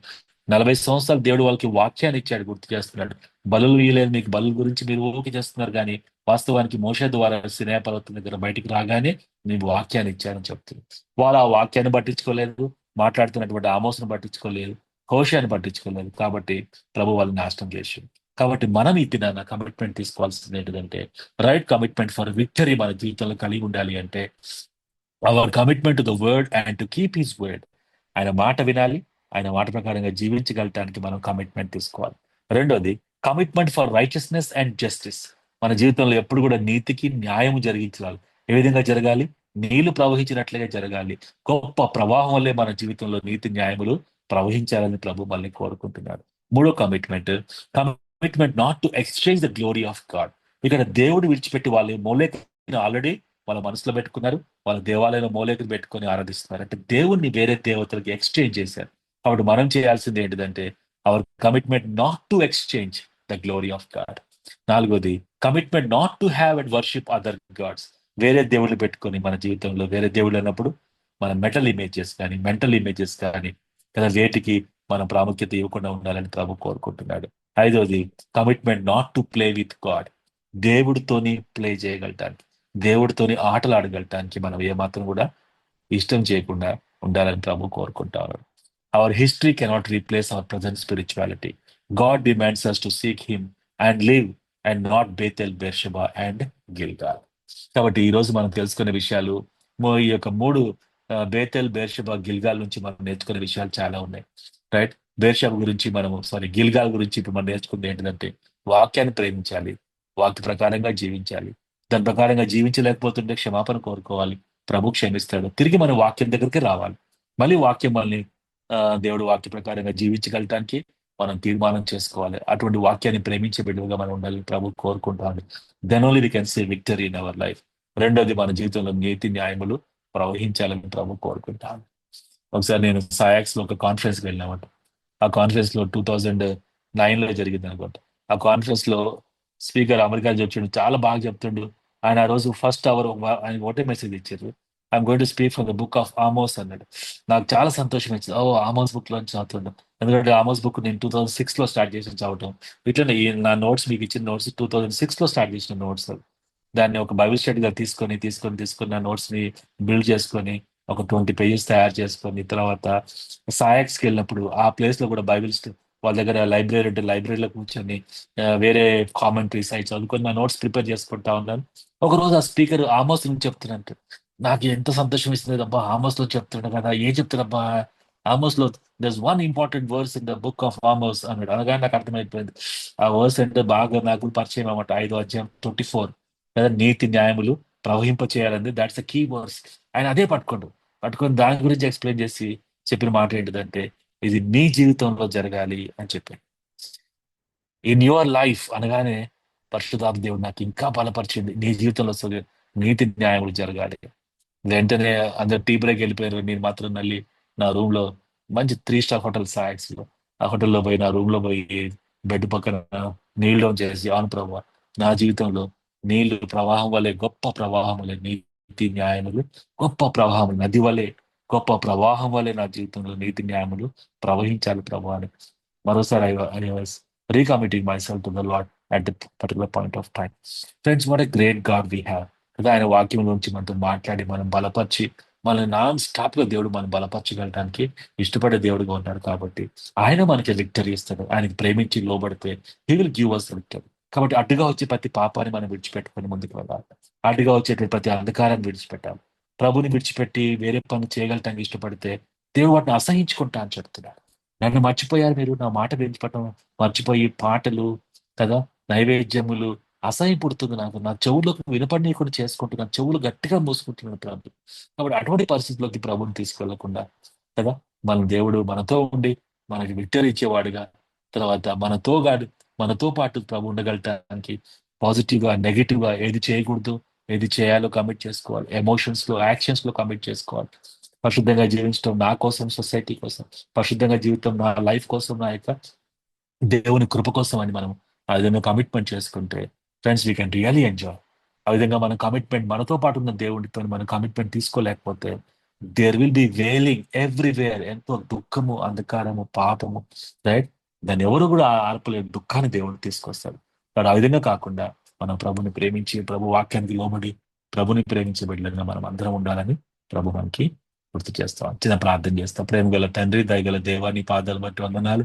40 సంవత్సరాలు దేవుడు వాళ్ళకి వాక్యాన్ని ఇచ్చాడు, గుర్తు చేస్తున్నాడు. బలులు ఇయ్యలేదు మీకు, బలుల గురించి మీరు ఊరికి చేస్తున్నారు కానీ వాస్తవానికి మోషే ద్వారా సినాయి పర్వతం దగ్గర బయటికి రాగానే నేను వాక్యాన్ని ఇచ్చానని చెప్తుంది. వాళ్ళు ఆ వాక్యాన్ని పట్టించుకోలేదు, మాట్లాడుతున్నటువంటి ఆమోసను పట్టించుకోలేదు, హోషేని పట్టించుకోలేదు. కాబట్టి ప్రభు వాళ్ళని నాశనం చేసింది. కాబట్టి మనం ఈ దినాన కమిట్మెంట్ తీసుకోవాల్సింది ఏంటంటే, రైట్ కమిట్మెంట్ ఫర్ విక్టరీ మన జీవితంలో కలిగి ఉండాలి అంటే, our commitment to the word and to keep his word. ఆయన మాట వినాలి, ఆయన మాట ప్రకారంగా జీవించగలటానికి మనం కమిట్మెంట్ తీసుకోవాలి. రెండోది, commitment for righteousness and justice. మన జీవితంలో ఎప్పుడు కూడా నీతికి న్యాయం జరిగించాలి. ఏ విధంగా జరగాలి? నీళ్లు ప్రవహించినట్లుగా జరగాలి. గొప్ప ప్రవాహం వల్లే మన జీవితంలో నీతి న్యాయములు ప్రవహించాలని ప్రభు మళ్ళీ కోరుకుంటున్నాడు. మూడో commitment, commitment not to exchange the glory of God. ఇక్కడ దేవుడు విడిచిపెట్టి వాళ్ళు మోలేక్ ఆల్రెడీ వాళ్ళ మనసులో పెట్టుకున్నారు, వాళ్ళ దేవాలయంలో మోలేకులు పెట్టుకొని ఆరాధిస్తున్నారు. అంటే దేవుణ్ణి వేరే దేవతలకి ఎక్స్చేంజ్ చేశారు. కాబట్టి మనం చేయాల్సింది ఏంటిదంటే, our commitment not to exchange the glory of God. నాలుగోది, commitment not to have and worship other gods. వేరే దేవుళ్ళు పెట్టుకొని మన జీవితంలో వేరే దేవుళ్ళు అన్నప్పుడు మన మెటల్ ఇమేజెస్ కానీ మెంటల్ ఇమేజెస్ కానీ లేదా వేటికి మనం ప్రాముఖ్యత ఇవ్వకుండా ఉండాలని ప్రభు కోరుకుంటున్నాడు. ఐదోది, commitment not to play with God. దేవుడితోని ప్లే చేయగలటానికి, దేవుడితోని ఆటలు ఆడగలటానికి మనం ఏమాత్రం కూడా ఇష్టం చేయకుండా ఉండాలని ప్రభు కోరుకుంటా ఉన్నాడు. Our history cannot replace our present spirituality. God demands us to seek him and live and not Bethel, Beersheba and Gilgal. కాబట్టి ఈ రోజు మనం తెలుసుకునే విషయాలు, ఈ యొక్క మూడు బేతెల్, బెర్షబా, గిల్గాల్ నుంచి మనం నేర్చుకునే విషయాలు చాలా ఉన్నాయి. రైట్, బెర్షబా గురించి మనము గిల్గాల్ గురించి ఇప్పుడు మనం నేర్చుకుంది ఏంటంటే, వాక్యాన్ని ప్రేమించాలి, వాక్య ప్రకారంగా జీవించాలి. దాని ప్రకారంగా జీవించలేకపోతుంటే క్షమాపణ కోరుకోవాలి, ప్రభు క్షమిస్తాడు. తిరిగి మన వాక్యం దగ్గరికి రావాలి. మళ్ళీ వాక్యం మనల్ని దేవుడు వాక్య ప్రకారంగా జీవించగలటానికి మనం తీర్మానం చేసుకోవాలి. అటువంటి వాక్యాన్ని ప్రేమించే బిడ్డలుగా మనం ఉండాలి ప్రభు కోరుకుంటాను. Then only we can say victory in our life. రెండోది, మన జీవితంలో నీతి న్యాయములు ప్రవహించాలని ప్రభు కోరుకుంటాను. ఒకసారి నేను సాయాక్స్ లో ఒక కాన్ఫరెన్స్ కి వెళ్ళినామంట. ఆ కాన్ఫరెన్స్ లో 2009 జరిగింది అనుకుంటా. ఆ కాన్ఫరెన్స్ లో స్పీకర్ అమెరికా చెప్తుండు, చాలా బాగా చెప్తుండు. ఆయన ఆ రోజు ఫస్ట్ అవర్ ఆయన ఒకటే మెసేజ్ ఇచ్చారు, I'm going to speak from the book of Amos అన్నాడు. నాకు చాలా సంతోషం వచ్చింది. ఆమోస్ బుక్ లో చదువుతుండే. ఎందుకంటే ఆమోస్ బుక్ నేను 2006 లో స్టార్ట్ చేసి చదవటం. ఇట్లనే నా నోట్స్, మీకు ఇచ్చిన నోట్స్ 2006 లో స్టార్ట్ చేసిన నోట్స్. దాన్ని ఒక బైబిల్ స్టడీ గా తీసుకొని నా నోట్స్ ని బిల్డ్ చేసుకొని ఒక 20 pages తయారు చేసుకొని తర్వాత సాయక్స్కి వెళ్ళినప్పుడు ఆ ప్లేస్ లో కూడా వాళ్ళ దగ్గర లైబ్రరీ ఉంటే లైబ్రరీలో కూర్చొని వేరే కామెంటరీ సైట్స్ చదువుకొని నా నోట్స్ ప్రిపేర్ చేసుకుంటా ఉన్నాను. ఒక రోజు ఆ స్పీకర్ ఆమోస్ నుంచి చెప్తున్నట్టు నాకు ఎంత సంతోషం ఇస్తుంది. అబ్బా, ఆమోస్ లో చెప్తున్నాడు కదా, ఏం చెప్తున్నాబ్బా ఆమోస్ లో, there's one important verse in the book of Amos అన్నాడు. అనగానే నాకు అర్థమైపోయింది ఆ వర్స్ అంటే బాగా నాకు పరిచయం అన్నమాట. 5వ అధ్యాయం 24, లేదా నీతి న్యాయములు ప్రవహింప చేయాలంది, దాట్స్ అ కీ వర్స్. ఆయన అదే పట్టుకొని దాని గురించి ఎక్స్ప్లెయిన్ చేసి చెప్పిన మాట ఏంటిదంటే, ఇది నీ జీవితంలో జరగాలి అని చెప్పాను. ఇన్ యువర్ లైఫ్ అనగానే పరిశుద్ధాత్మ దేవుడు నాకు ఇంకా బలపరిచింది. నీ జీవితంలో నీతి న్యాయములు జరగాలి. వెంటనే అందరు టీ బ్రేక్ వెళ్ళిపోయారు, నేను మాత్రం మళ్ళీ నా రూమ్ లో, మంచి 3 స్టార్ హోటల్ సాక్స్ లో, ఆ హోటల్లో పోయి నా రూమ్ లో పోయి బెడ్ పక్కన నీల్ డౌన్ చేసి, అవును ప్రభు, నా జీవితంలో నీళ్లు ప్రవాహం వల్లే, గొప్ప ప్రవాహం వల్లే నీతి న్యాయములు గొప్ప ప్రవాహం, నది వలె గొప్ప ప్రవాహం వలె నా జీవితంలో నీతి న్యాయములు ప్రవహించాలి ప్రభు అని మరోసారి I was recommitting myself to the Lord at the particular point of time. Friends, what a great God we have కదా. ఆయన వాక్యం నుంచి మనతో మాట్లాడి మనం బలపరిచి మనల్ని నాన్ స్టాప్ గా దేవుడు మనం బలపరచగలడానికి ఇష్టపడే దేవుడుగా ఉన్నాడు. కాబట్టి ఆయన మనకి విక్టరీ ఇస్తాడు. ఆయనకి ప్రేమించి లోబడితే he will give us victory. కాబట్టి అడ్డుగా వచ్చే ప్రతి పాపాన్ని మనం విడిచిపెట్టుకొని ముందుకు వెళ్ళాలి. అడ్డుగా వచ్చే ప్రతి అంధకారాన్ని విడిచిపెట్టాలి. ప్రభుని విడిచిపెట్టి వేరే పనులు చేయగలటానికి ఇష్టపడితే దేవుడు వాటిని అసహించుకుంటా అని చెప్తున్నాడు. నన్ను మర్చిపోయారు మీరు, నా మాట విడిచిపెట్టడం మర్చిపోయి పాటలు కదా, నైవేద్యములు అసహ్యం పుడుతుంది నాకు. నా చెవులకు వినపడనీయకుండా చేసుకుంటున్నాను, చెవులు గట్టిగా మూసుకుంటున్నాను ప్రభు. కాబట్టి అటువంటి పరిస్థితుల్లోకి ప్రభుని తీసుకెళ్లకుండా కదా, మన దేవుడు మనతో ఉండి మనకి విక్టరీ ఇచ్చేవాడుగా, తర్వాత మనతో పాటు ప్రభు ఉండగలటానికి పాజిటివ్ గా నెగిటివ్ గా ఏది చేయకూడదు, ఏది చేయాలో కమిట్ చేసుకోవాలి. ఎమోషన్స్ లో యాక్షన్స్ లో కమిట్ చేసుకోవాలి. పరిశుద్ధంగా జీవించడం నా కోసం, సొసైటీ కోసం, పరిశుద్ధంగా జీవితం నా లైఫ్ కోసం, నా యొక్క దేవుని కృప కోసం అని మనం ఆ విధంగా కమిట్మెంట్ చేసుకుంటే friends we can really enjoy. ఆ విధంగా మన కమిట్మెంట్ మనతో పాటు ఉన్న దేవుడితో మనం కమిట్మెంట్ తీసుకోలేకపోతే there will be wailing everywhere. ఎంతో దుఃఖము, అంధకారము, పాపము, రైట్. దాన్ని ఎవరు కూడా ఆర్పలేరు. దుఃఖాన్ని దేవుడు తీసుకొస్తాడు. కానీ ఆ విధంగా కాకుండా మనం ప్రభుని ప్రేమించి ప్రభు వాక్యానికి లోబడి ప్రభుని ప్రేమించే బిడ్డలుగా మనం అందరం ఉండాలని ప్రభు మనకి గుర్తు చేస్తాం. చిన్న ప్రార్థన చేస్తాం. ప్రేమ గల తండ్రి, దయగల దేవా, నీ పాదాలు బట్టి వందనాలు.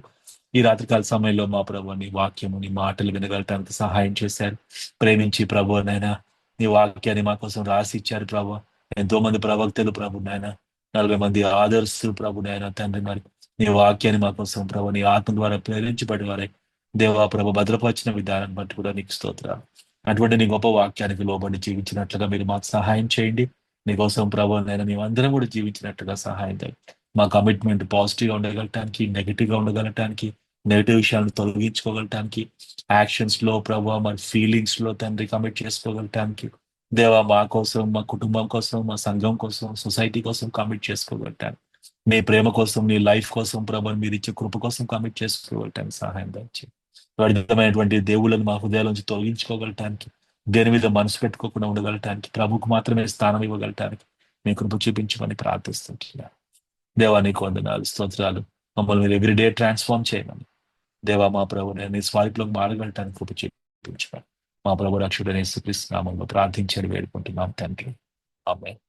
ఈ రాత్రికాల సమయంలో మా ప్రభు నీ వాక్యము, నీ మాటలు వినగలటానికి సహాయం చేశారు. ప్రేమించి ప్రభు నైనా నీ వాక్యాన్ని మా కోసం రాసి ఇచ్చారు ప్రభు. ఎంతో మంది ప్రవక్తలు ప్రభు నాయన, 40 మంది ఆదర్శ ప్రభు నాయన తండ్రి, మరి నీ వాక్యాన్ని మా కోసం ప్రభు నీ ఆత్మ ద్వారా ప్రేరించబడి వారే దేవా ప్రభు భద్రపరిచిన విధానం బట్టి కూడా నీకు స్తోత్రాలు. అటువంటి నీ గొప్ప వాక్యానికి లోబడి జీవించినట్లుగా మీరు మాకు సహాయం చేయండి. నీకోసం ప్రభు నైనా మేమందరం కూడా జీవించినట్టుగా సహాయం చేయండి. మా కమిట్మెంట్ పాజిటివ్ గా ఉండగలటానికి, నెగిటివ్ గా ఉండగలటానికి, నెగిటివ్ విషయాలను తొలగించుకోగలటానికి, యాక్షన్స్ లో ప్రభు మరి ఫీలింగ్స్ లో తండ్రి కమిట్ చేసుకోగలటానికి, దేవా మా కోసం, మా కుటుంబం కోసం, మా సంఘం కోసం, సొసైటీ కోసం కమిట్ చేసుకోగలటానికి, నీ ప్రేమ కోసం, నీ లైఫ్ కోసం ప్రభు మీరు ఇచ్చే కృప కోసం కమిట్ చేసుకోగలటానికి సహాయం దయచేయండి. విధమైనటువంటి దేవుళ్ళను మా హృదయాల తొలగించుకోగలటానికి, దేని మీద మనసు పెట్టుకోకుండా ఉండగలటానికి, ప్రభుకు మాత్రమే స్థానం ఇవ్వగలటానికి మీ కృప చూపించమని ప్రార్థిస్తుంటున్నాను. దేవా నీకు వందనాలు, స్తోత్రాలు. మమ్మల్ని మీరు ఎవ్రీడే ట్రాన్స్ఫార్మ్ చేయమని దేవా మా ప్రభు నీ స్వార్థలోకి మారగలటానికి కృప చూపించమని మా ప్రభు రక్షకుడైన యేసుక్రీస్తు నామములో ప్రార్థించి వేడుకుంటున్నాం తండ్రి. ఆమేన్.